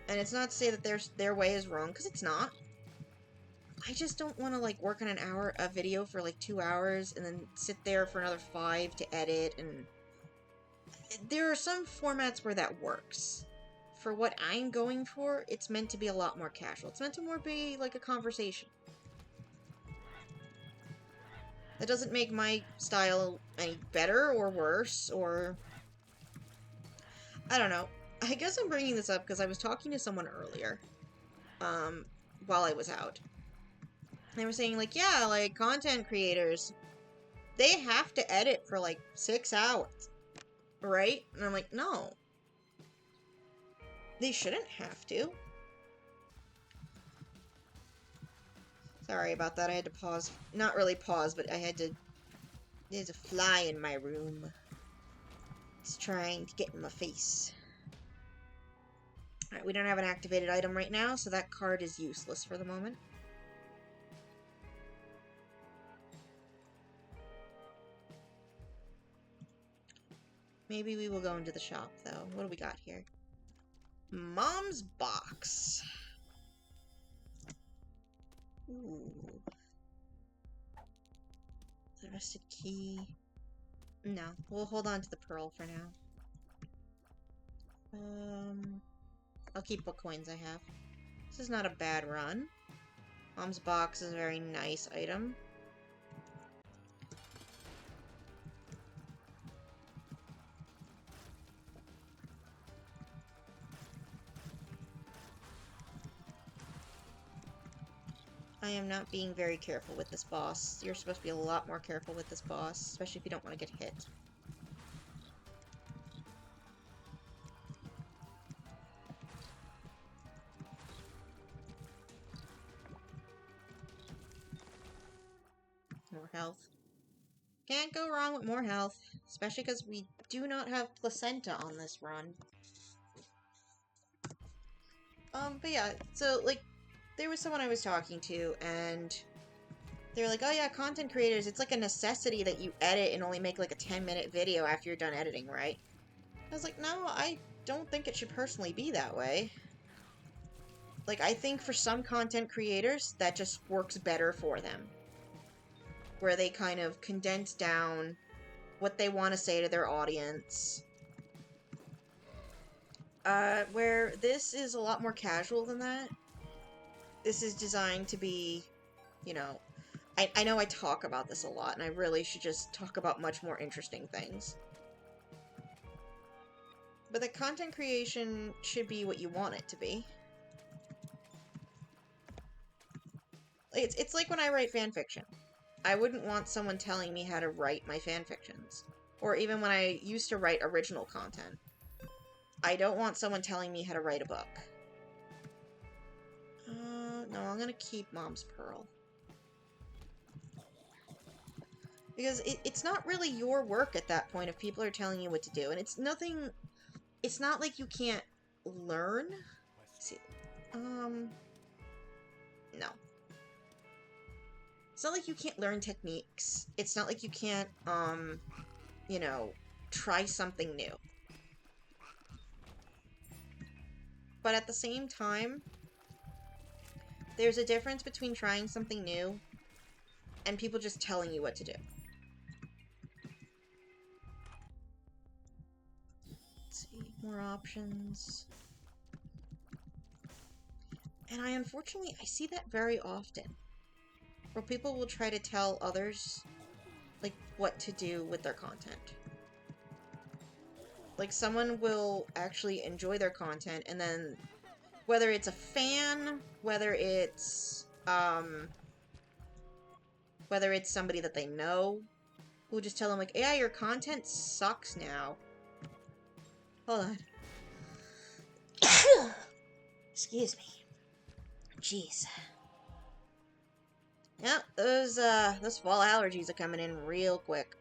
And it's not to say that their way is wrong, because it's not. I just don't want to, like, work on a video for, like, 2 hours, and then sit there for another 5 to edit, and... There are some formats where that works. For what I'm going for, it's meant to be a lot more casual. It's meant to more be like a conversation. That doesn't make my style any better or worse, or... I don't know. I guess I'm bringing this up because I was talking to someone earlier, while I was out. They were saying, like, yeah, like, content creators, they have to edit for, like, 6 hours, right? And I'm like, no. They shouldn't have to. Sorry about that, I had to pause. Not really pause, but I had to... There's a fly in my room. It's trying to get in my face. Alright, we don't have an activated item right now, so that card is useless for the moment. Maybe we will go into the shop, though. What do we got here? Mom's box. Ooh. The rusted key. No, we'll hold on to the pearl for now. I'll keep what coins I have. This is not a bad run. Mom's box is a very nice item. I am not being very careful with this boss. You're supposed to be a lot more careful with this boss, especially if you don't want to get hit. More health. Can't go wrong with more health, especially because we do not have placenta on this run. But yeah, so, like, there was someone I was talking to, and they were like, oh yeah, content creators, it's like a necessity that you edit and only make like a 10-minute video after you're done editing, right? I was like, no, I don't think it should personally be that way. Like, I think for some content creators, that just works better for them. Where they kind of condense down what they want to say to their audience. Where this is a lot more casual than that. This is designed to be, you know... I know I talk about this a lot, and I really should just talk about much more interesting things. But the content creation should be what you want it to be. It's like when I write fanfiction. I wouldn't want someone telling me how to write my fanfictions. Or even when I used to write original content. I don't want someone telling me how to write a book. No, I'm gonna keep Mom's Pearl. Because it's not really your work at that point if people are telling you what to do. And it's nothing... It's not like you can't learn. Let's see. No. It's not like you can't learn techniques. It's not like you can't, you know, try something new. But at the same time, there's a difference between trying something new and people just telling you what to do. Let's see, more options. And unfortunately, I see that very often. Where people will try to tell others, like, what to do with their content. Like, someone will actually enjoy their content, and then, whether it's a fan, whether it's somebody that they know, will just tell them, like, yeah, your content sucks now. Hold on. Excuse me. Jeez. Yeah, those fall allergies are coming in real quick.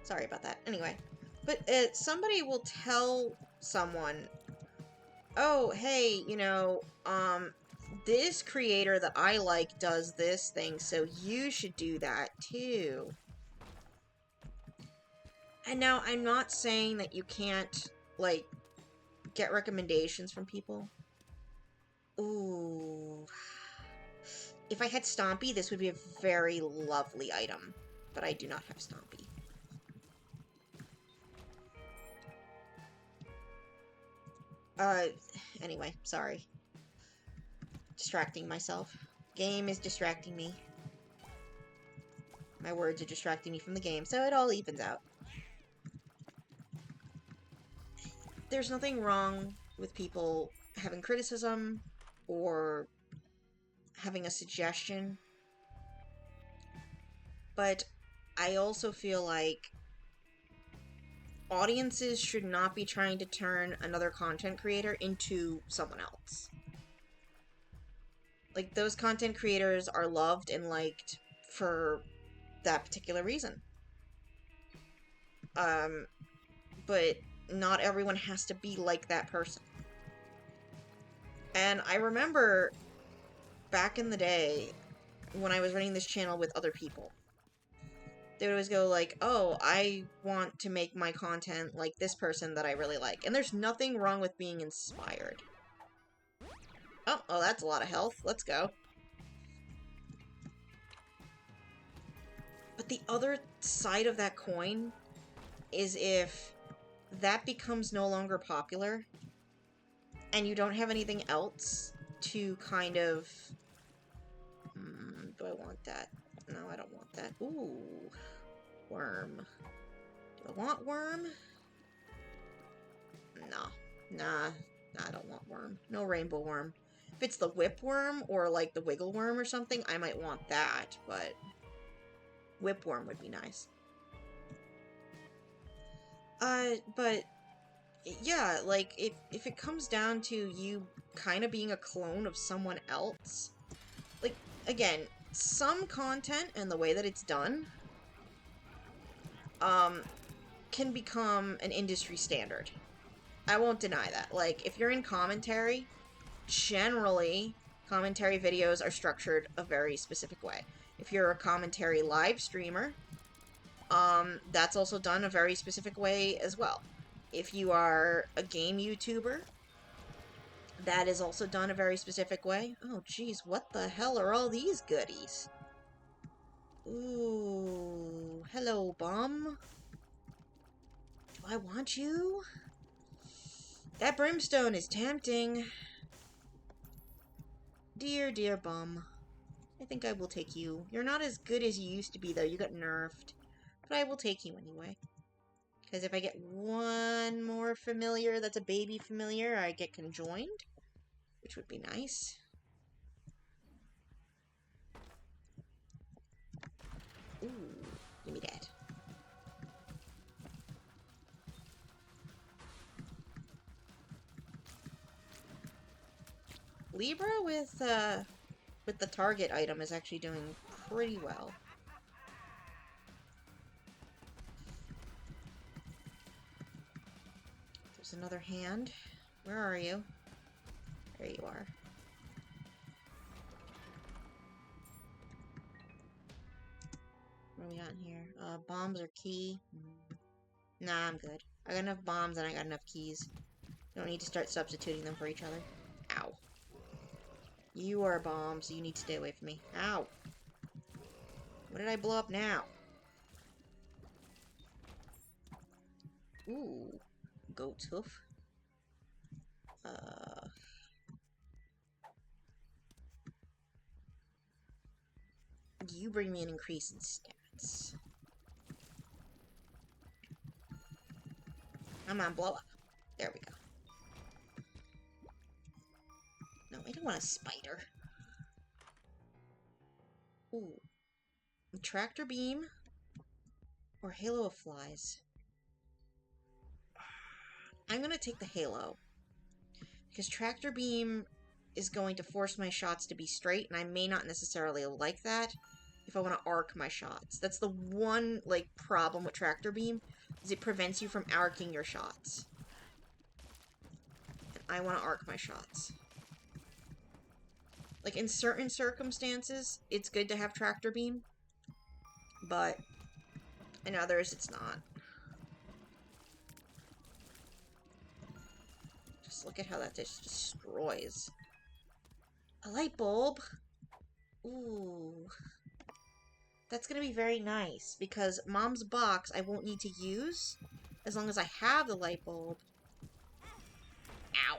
Sorry about that. Anyway. But somebody will tell someone, oh, hey, you know, this creator that I like does this thing, so you should do that too. And now, I'm not saying that you can't, like, get recommendations from people. Ooh. If I had Stompy, this would be a very lovely item. But I do not have Stompy. Anyway, sorry. Distracting myself. Game is distracting me. My words are distracting me from the game, so it all evens out. There's nothing wrong with people having criticism or having a suggestion, but I also feel like audiences should not be trying to turn another content creator into someone else. Like, those content creators are loved and liked for that particular reason. But not everyone has to be like that person. And I remember back in the day when I was running this channel with other people, they would always go like, oh, I want to make my content like this person that I really like. And there's nothing wrong with being inspired. Oh, that's a lot of health. Let's go. But the other side of that coin is if that becomes no longer popular and you don't have anything else to kind of... do I want that? No, I don't want that. Ooh. Worm. Do I want worm? No. Nah, I don't want worm. No rainbow worm. If it's the whip worm or like the wiggle worm or something, I might want that, but whip worm would be nice. But yeah, like if it comes down to you kind of being a clone of someone else, like, again, some content and the way that it's done can become an industry standard. I won't deny that. Like, if you're in commentary, generally, commentary videos are structured a very specific way. If you're a commentary live streamer, that's also done a very specific way as well. If you are a game YouTuber, that is also done a very specific way. Oh, geez, what the hell are all these goodies? Ooh, hello, bum. Do I want you? That brimstone is tempting. Dear, dear bum. I think I will take you. You're not as good as you used to be, though. You got nerfed. But I will take you anyway. Because if I get one more familiar that's a baby familiar, I get conjoined. Which would be nice. Ooh, give me that. Libra with the target item is actually doing pretty well. There's another hand. Where are you? There you are. What are we on here? Bombs are key. Nah, I'm good. I got enough bombs and I got enough keys. Don't need to start substituting them for each other. Ow. You are a bomb, so you need to stay away from me. Ow. What did I blow up now? Ooh. Goat's hoof. You bring me an increase in stats. Come on, blow up. There we go. No, I don't want a spider. Ooh. Tractor beam or halo of flies. I'm gonna take the halo. Because tractor beam is going to force my shots to be straight, and I may not necessarily like that if I want to arc my shots. That's the one, like, problem with tractor beam, is it prevents you from arcing your shots. And I want to arc my shots. Like, in certain circumstances, it's good to have tractor beam, but in others, it's not. Yes, look at how that just destroys. A light bulb? Ooh. That's gonna be very nice, because Mom's box I won't need to use as long as I have the light bulb. Ow.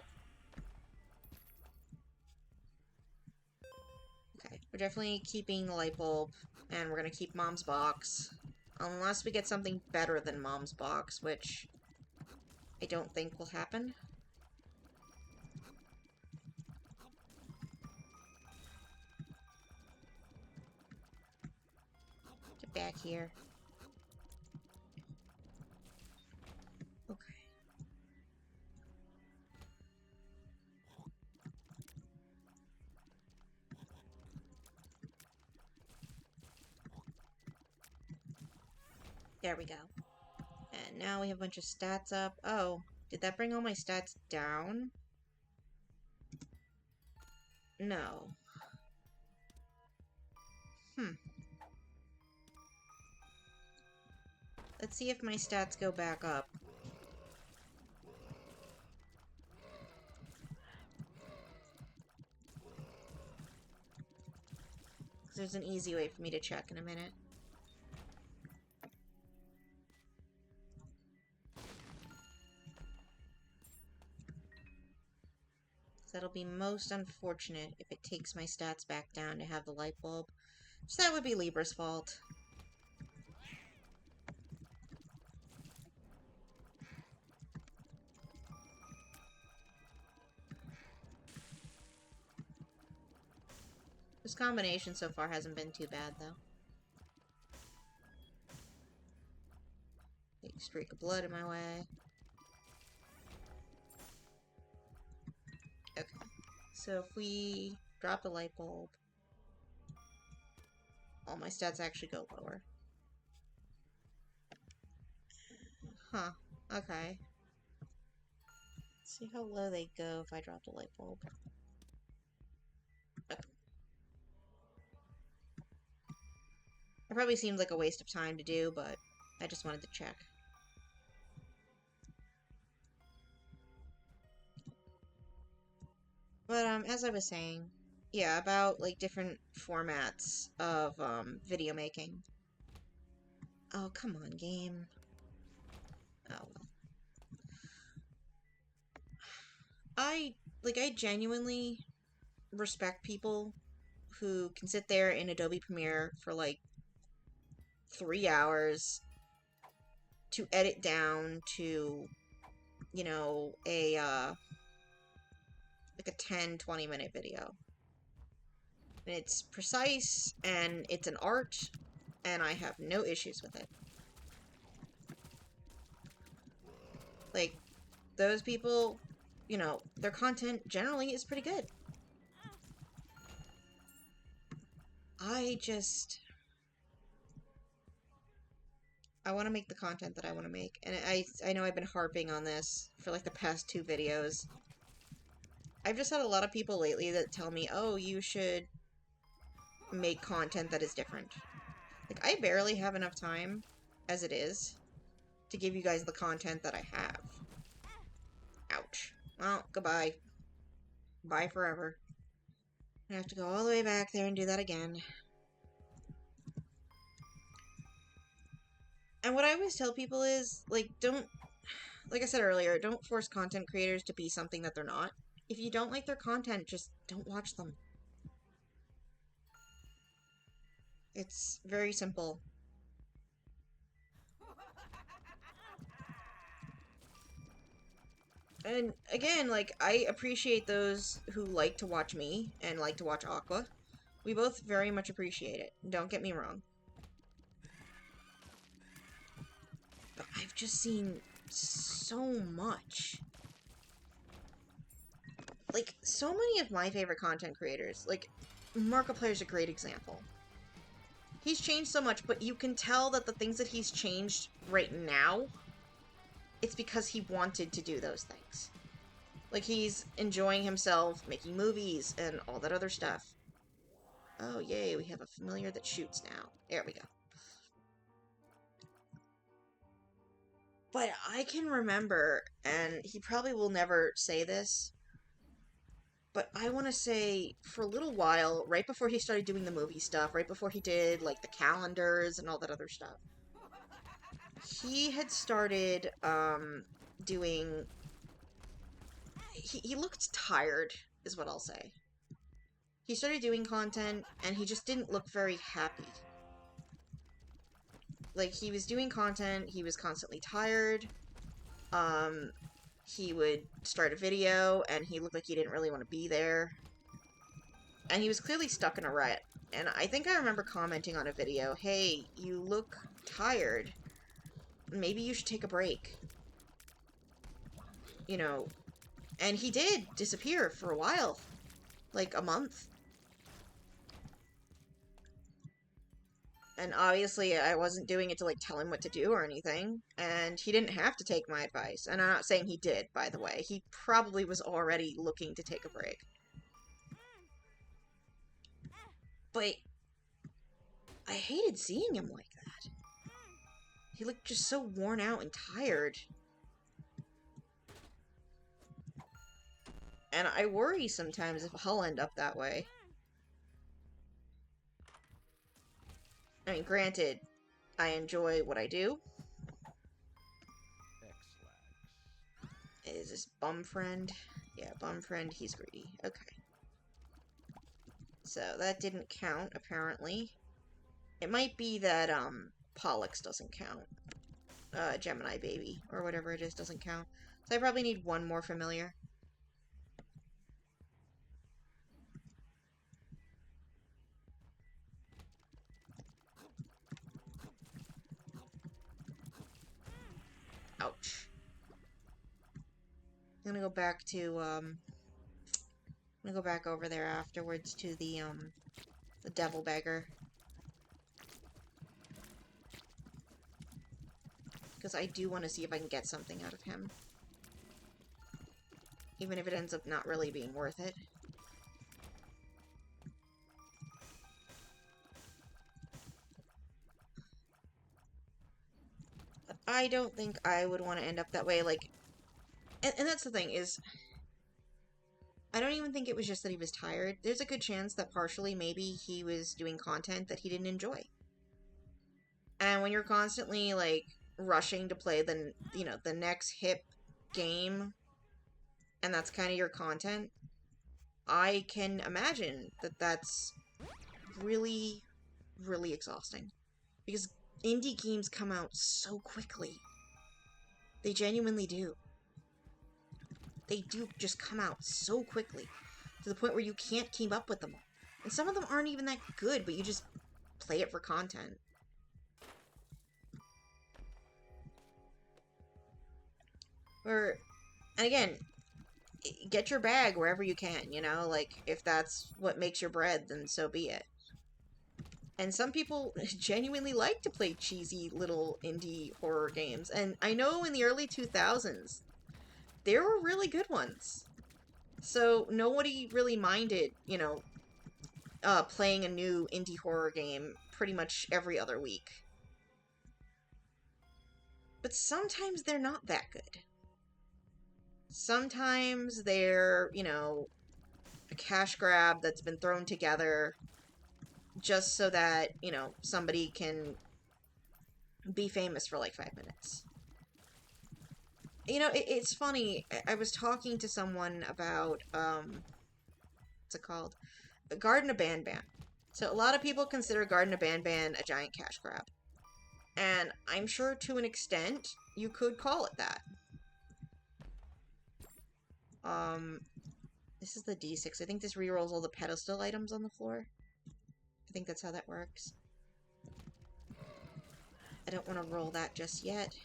Okay, we're definitely keeping the light bulb, and we're gonna keep Mom's box. Unless we get something better than Mom's box, which I don't think will happen. Get back here. Okay. There we go. And now we have a bunch of stats up. Oh, did that bring all my stats down? No. Let's see if my stats go back up. There's an easy way for me to check in a minute. That'll be most unfortunate if it takes my stats back down to have the light bulb. So that would be Libra's fault. This combination so far hasn't been too bad, though. Big streak of blood in my way. Okay. So if we drop the light bulb, all my stats actually go lower. Huh. Okay. Let's see how low they go if I drop the light bulb. Okay. It probably seems like a waste of time to do, but I just wanted to check. But, as I was saying, yeah, about, like, different formats of, video making. Oh, come on, game. Oh, well. I genuinely respect people who can sit there in Adobe Premiere for, like, 3 hours to edit down to, you know, like a 10-20 minute video. And it's precise, and it's an art, and I have no issues with it. Like, those people, you know, their content generally is pretty good. I want to make the content that I want to make, and I know I've been harping on this for like the past 2 videos. I've just had a lot of people lately that tell me, oh, you should make content that is different. Like, I barely have enough time, as it is, to give you guys the content that I have. Ouch. Well, goodbye. Bye forever. I have to go all the way back there and do that again. And what I always tell people is, like, don't, like I said earlier, don't force content creators to be something that they're not. If you don't like their content, just don't watch them. It's very simple. And again, like, I appreciate those who like to watch me and like to watch Aqua. We both very much appreciate it. Don't get me wrong. But I've just seen so much. Like, so many of my favorite content creators, like, Markiplier's a great example. He's changed so much, but you can tell that the things that he's changed right now, it's because he wanted to do those things. Like, he's enjoying himself, making movies, and all that other stuff. Oh, yay, we have a familiar that shoots now. There we go. But I can remember, and he probably will never say this, but I want to say for a little while, right before he started doing the movie stuff, right before he did like the calendars and all that other stuff, he had started doing. He looked tired, is what I'll say. He started doing content, and he just didn't look very happy. Like, he was doing content, he was constantly tired. Um, he would start a video, and he looked like he didn't really want to be there. And he was clearly stuck in a rut. And I think I remember commenting on a video, hey, you look tired. Maybe you should take a break. You know, and he did disappear for a while. Like, a month. And obviously, I wasn't doing it to, like, tell him what to do or anything. And he didn't have to take my advice. And I'm not saying he did, by the way. He probably was already looking to take a break. But I hated seeing him like that. He looked just so worn out and tired. And I worry sometimes if I'll end up that way. I mean, granted, I enjoy what I do. Is this bum friend? Yeah, bum friend, he's greedy. Okay. So, that didn't count, apparently. It might be that, Pollux doesn't count. Gemini baby, or whatever it is, doesn't count. So I probably need one more familiar. Ouch. I'm gonna go back to, I'm gonna go back over there afterwards to the devil beggar. Because I do want to see if I can get something out of him. Even if it ends up not really being worth it. But I don't think I would want to end up that way, like... And that's the thing, is... I don't even think it was just that he was tired. There's a good chance that partially maybe he was doing content that he didn't enjoy. And when you're constantly, like, rushing to play the, you know, the next hip game, and that's kind of your content, I can imagine that that's really, really exhausting. Because indie games come out so quickly. They genuinely do. They do just come out so quickly, to the point where you can't keep up with them all. And some of them aren't even that good, but you just play it for content. Or, and again, get your bag wherever you can, you know? Like, if that's what makes your bread, then so be it. And some people genuinely like to play cheesy little indie horror games. And I know in the early 2000s, there were really good ones. So nobody really minded, you know, playing a new indie horror game pretty much every other week. But sometimes they're not that good. Sometimes they're, you know, a cash grab that's been thrown together just so that, you know, somebody can be famous for like 5 minutes. You know, it's funny. I was talking to someone about, what's it called? Garden of Banban. So a lot of people consider Garden of Banban a giant cash grab. And I'm sure to an extent, you could call it that. This is the D6. I think this rerolls all the pedestal items on the floor. I think that's how that works. I don't want to roll that just yet.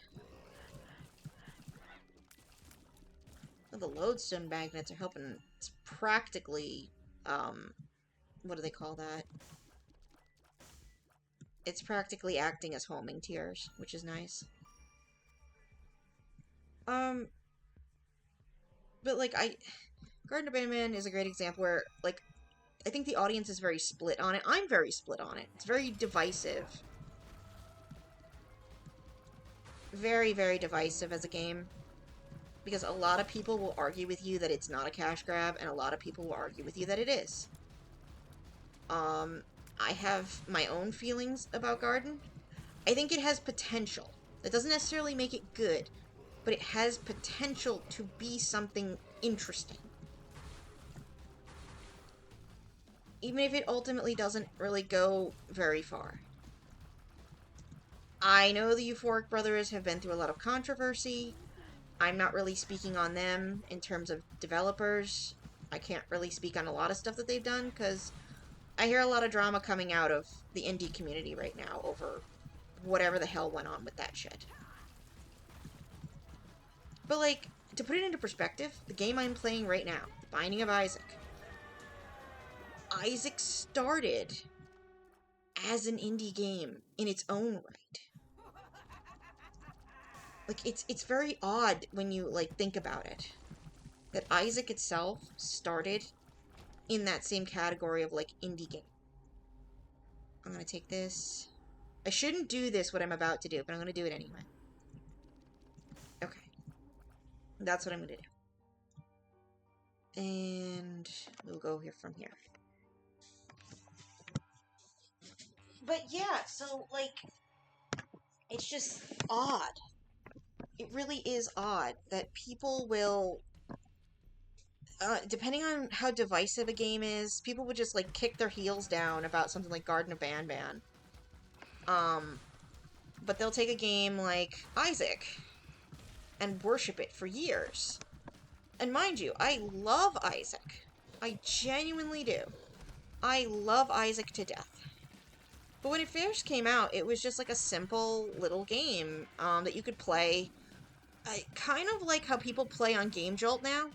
Well, the lodestone magnets are helping. It's practically, what do they call that? It's practically acting as homing tiers, which is nice. But like, Garden of Banban is a great example where, like, I think the audience is very split on it. I'm very split on it. It's very divisive. very, very divisive as a game. Because a lot of people will argue with you that it's not a cash grab, and a lot of people will argue with you that it is. I have my own feelings about Garden. I think it has potential. That doesn't necessarily make it good, but it has potential to be something interesting. Even if it ultimately doesn't really go very far. I know the Euphoric Brothers have been through a lot of controversy. I'm not really speaking on them in terms of developers. I can't really speak on a lot of stuff that they've done, because I hear a lot of drama coming out of the indie community right now over whatever the hell went on with that shit. But, like, to put it into perspective, the game I'm playing right now, The Binding of Isaac. Isaac started as an indie game in its own right. Like, it's very odd when you, like, think about it. That Isaac itself started in that same category of, like, indie game. I'm gonna take this. I shouldn't do this, what I'm about to do, but I'm gonna do it anyway. Okay. That's what I'm gonna do. And we'll go here from here. But yeah, so, like, it's just odd. It really is odd that people will, depending on how divisive a game is, people would just, like, kick their heels down about something like Garden of Banban. But they'll take a game like Isaac and worship it for years. And mind you, I love Isaac. I genuinely do. I love Isaac to death. But when it first came out, it was just like a simple little game that you could play. I kind of like how people play on Game Jolt now.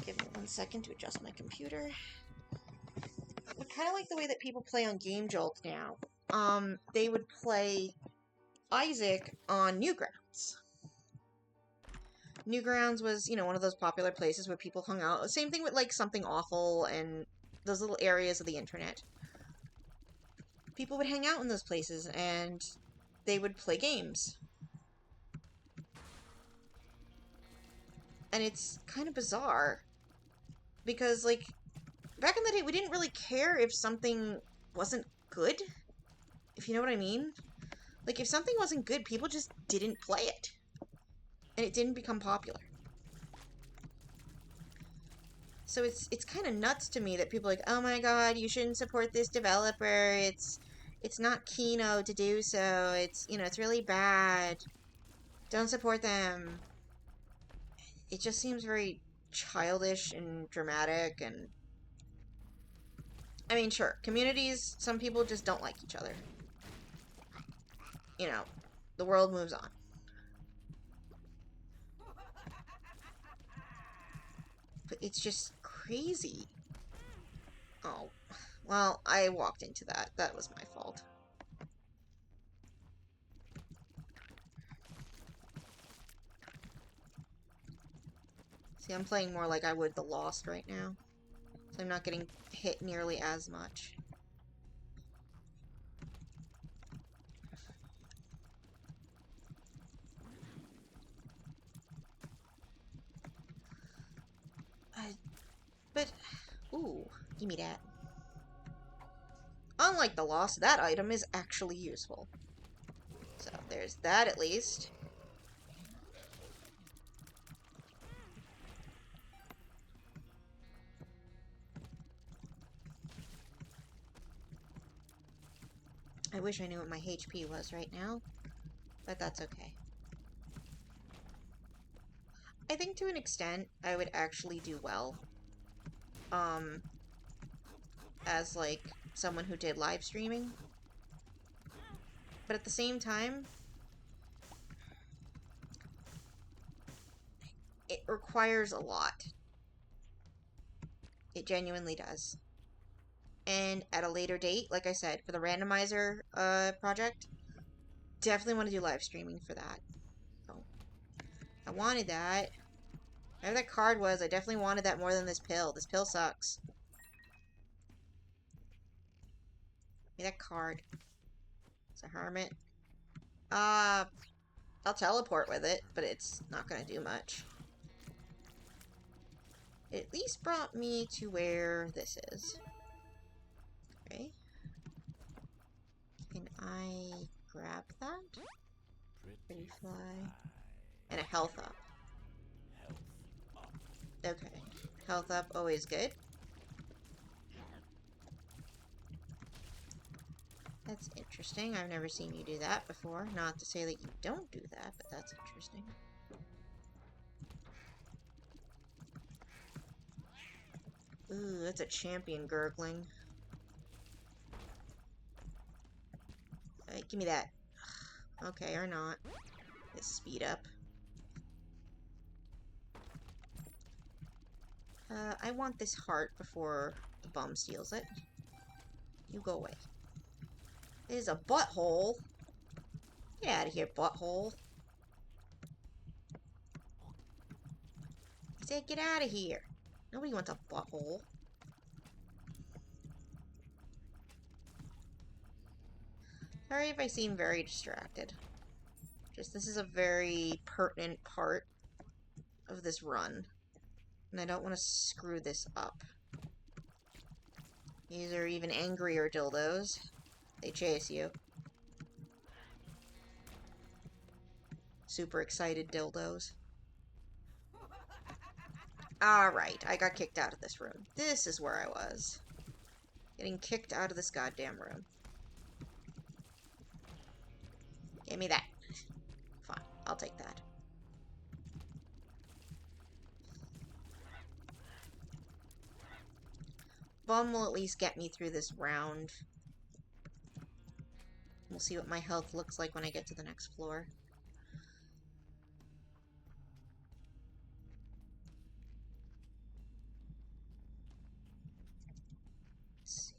Give me 1 second to adjust my computer. I kind of like the way that people play on Game Jolt now. They would play Isaac on Newgrounds. Newgrounds was, you know, one of those popular places where people hung out. Same thing with, like, Something Awful and those little areas of the internet. People would hang out in those places, and they would play games. And it's kind of bizarre. Because, like, back in the day, we didn't really care if something wasn't good. If you know what I mean? Like, if something wasn't good, people just didn't play it. And it didn't become popular. So it's kind of nuts to me that people are like, oh my god, you shouldn't support this developer. It's not Kino to do so. It's, you know, it's really bad. Don't support them. It just seems very childish and dramatic, and I mean, sure, communities, some people just don't like each other. You know, the world moves on. But it's just crazy. Oh, well, I walked into that. That was my fault. See, I'm playing more like I would The Lost right now. So I'm not getting hit nearly as much. But, ooh, give me that. Unlike The Lost, that item is actually useful. So, there's that at least. I wish I knew what my HP was right now, but that's okay. I think to an extent, I would actually do well. As, like, someone who did live streaming. But at the same time, it requires a lot. It genuinely does. And at a later date, like I said, for the randomizer project, definitely want to do live streaming for that. So, I wanted that. Whatever that card was, I definitely wanted that more than this pill. This pill sucks. Give me that card. It's a hermit. I'll teleport with it, but it's not gonna do much. It at least brought me to where this is. Okay. Can I grab that? Pretty fly. And a health up. Okay. Health up, always good. That's interesting. I've never seen you do that before. Not to say that you don't do that, but that's interesting. Ooh, that's a champion gurgling. Alright, give me that. Okay, or not. Let's speed up. I want this heart before the bum steals it. You go away. It is a butthole. Get out of here, butthole. I said get out of here. Nobody wants a butthole. Sorry if I seem very distracted. Just this is a very pertinent part of this run. And I don't want to screw this up. These are even angrier dildos. They chase you. Super excited dildos. Alright, I got kicked out of this room. This is where I was. Getting kicked out of this goddamn room. Give me that. Fine, I'll take that. Bum will at least get me through this round. We'll see what my health looks like when I get to the next floor. Let's see.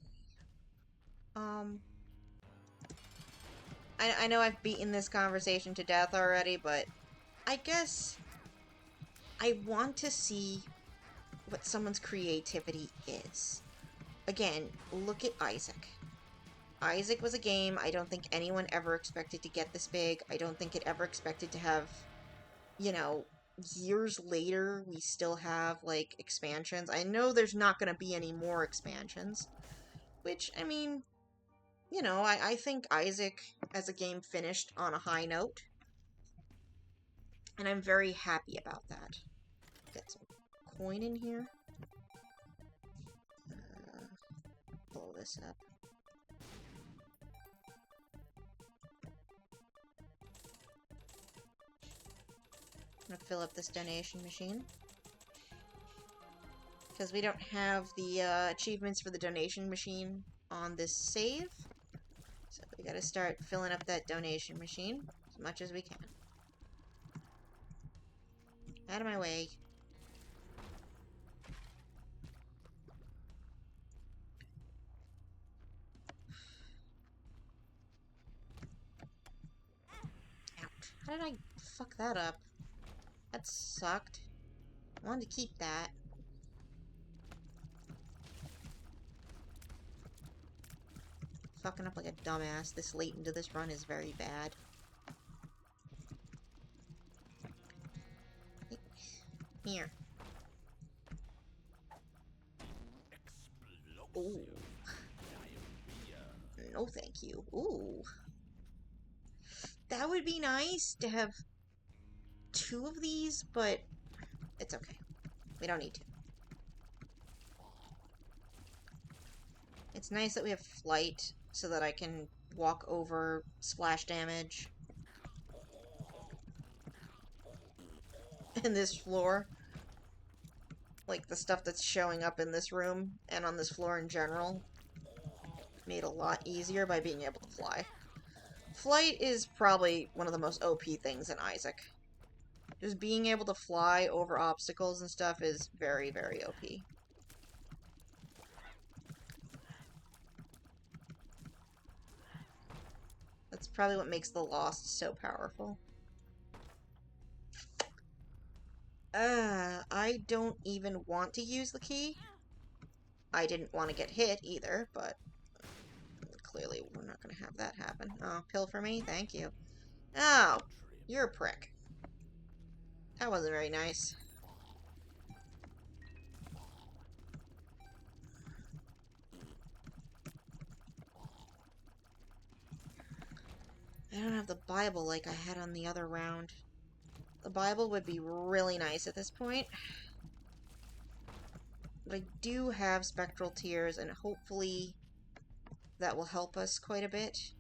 I know I've beaten this conversation to death already, but I guess I want to see what someone's creativity is. Again, look at Isaac. Isaac was a game I don't think anyone ever expected to get this big. I don't think it ever expected to have, you know, years later we still have, like, expansions. I know there's not going to be any more expansions. Which, I mean, you know, I think Isaac as a game finished on a high note. And I'm very happy about that. Get some coin in here. Blow this up. I'm gonna fill up this donation machine. Because we don't have the achievements for the donation machine on this save. So we gotta start filling up that donation machine as much as we can. Out of my way. Ouch. How did I fuck that up? That sucked. I wanted to keep that. Fucking up like a dumbass this late into this run is very bad. Here. Ooh. No thank you. Ooh. That would be nice to have 2 of these, but it's okay. We don't need to. It's nice that we have flight so that I can walk over splash damage in this floor. Like the stuff that's showing up in this room and on this floor in general. Made a lot easier by being able to fly. Flight is probably one of the most OP things in Isaac. Just being able to fly over obstacles and stuff is very, very OP. That's probably what makes the Lost so powerful. I don't even want to use the key. I didn't want to get hit either, but clearly we're not going to have that happen. Oh, pill for me? Thank you. Oh, you're a prick. That wasn't very nice. I don't have the Bible like I had on the other round. The Bible would be really nice at this point. But I do have Spectral Tears, and hopefully that will help us quite a bit.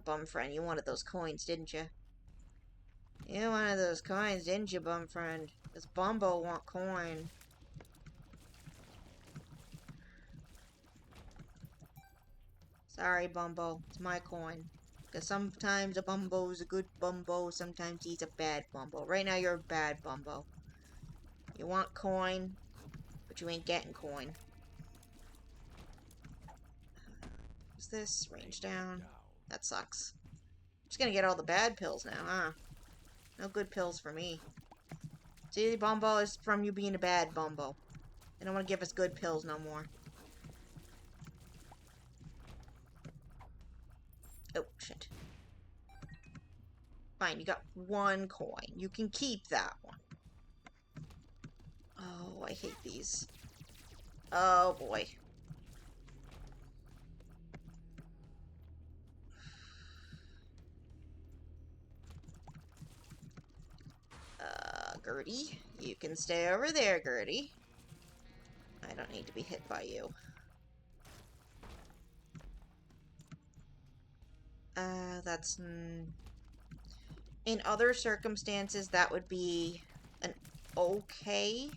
Bum friend, you wanted those coins, didn't you? You wanted those coins, didn't you, bum friend? This Bumbo want coin. Sorry, Bumbo. It's my coin. Because sometimes a Bumbo's a good Bumbo, sometimes he's a bad Bumbo. Right now, you're a bad Bumbo. You want coin, but you ain't getting coin. What's this? Range down. That sucks. Just gonna get all the bad pills now, huh? No good pills for me. See, Bumbo is from you being a bad Bumbo. They don't want to give us good pills no more. Oh, shit. Fine, you got one coin. You can keep that one. Oh, I hate these. Oh, boy. Gertie, you can stay over there, Gertie. I don't need to be hit by you. That's... in other circumstances, that would be an okay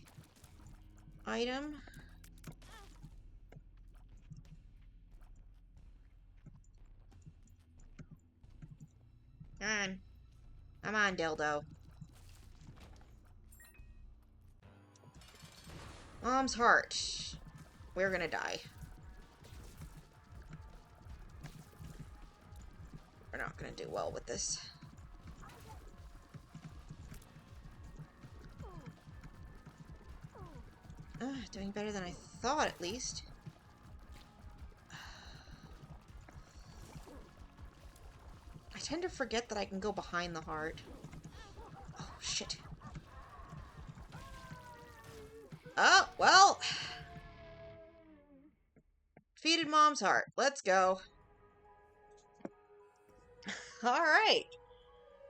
item. Come on. Come on, dildo. Mom's heart. We're gonna die. We're not gonna do well with this. Doing better than I thought, at least. I tend to forget that I can go behind the heart. Oh, shit. Oh, well. Defeated Mom's heart. Let's go. Alright.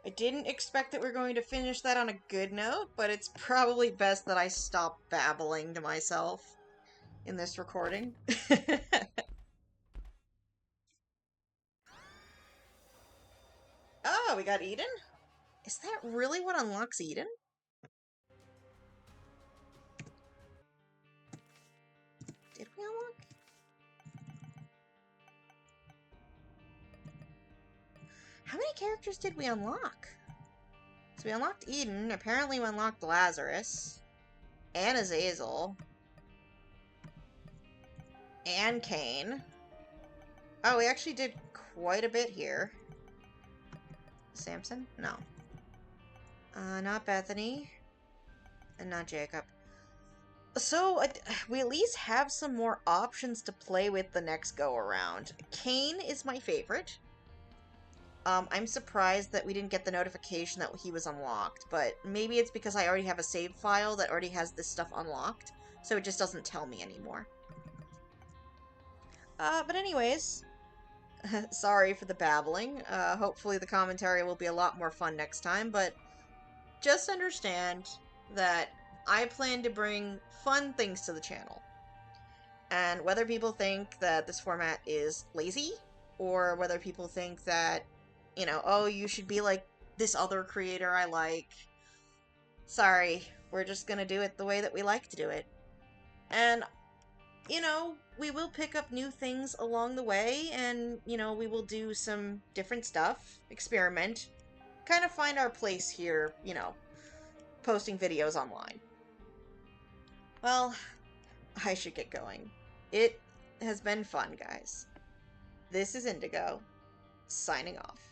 I didn't expect that we're going to finish that on a good note, but it's probably best that I stop babbling to myself in this recording. Oh, we got Eden? Is that really what unlocks Eden? Did we unlock? How many characters did we unlock? So we unlocked Eden, apparently we unlocked Lazarus, and Azazel, and Cain. Oh, we actually did quite a bit here. Samson? No. Not Bethany. And not Jacob. So, we at least have some more options to play with the next go-around. Cain is my favorite. I'm surprised that we didn't get the notification that he was unlocked, but maybe it's because I already have a save file that already has this stuff unlocked, so it just doesn't tell me anymore. But anyways, sorry for the babbling. Hopefully the commentary will be a lot more fun next time, but just understand that I plan to bring fun things to the channel. And whether people think that this format is lazy, or whether people think that, you know, oh, you should be like this other creator I like. Sorry, we're just gonna do it the way that we like to do it. And, you know, we will pick up new things along the way, and, you know, we will do some different stuff, experiment, kind of find our place here, you know, posting videos online. Well, I should get going. It has been fun, guys. This is Indigo, signing off.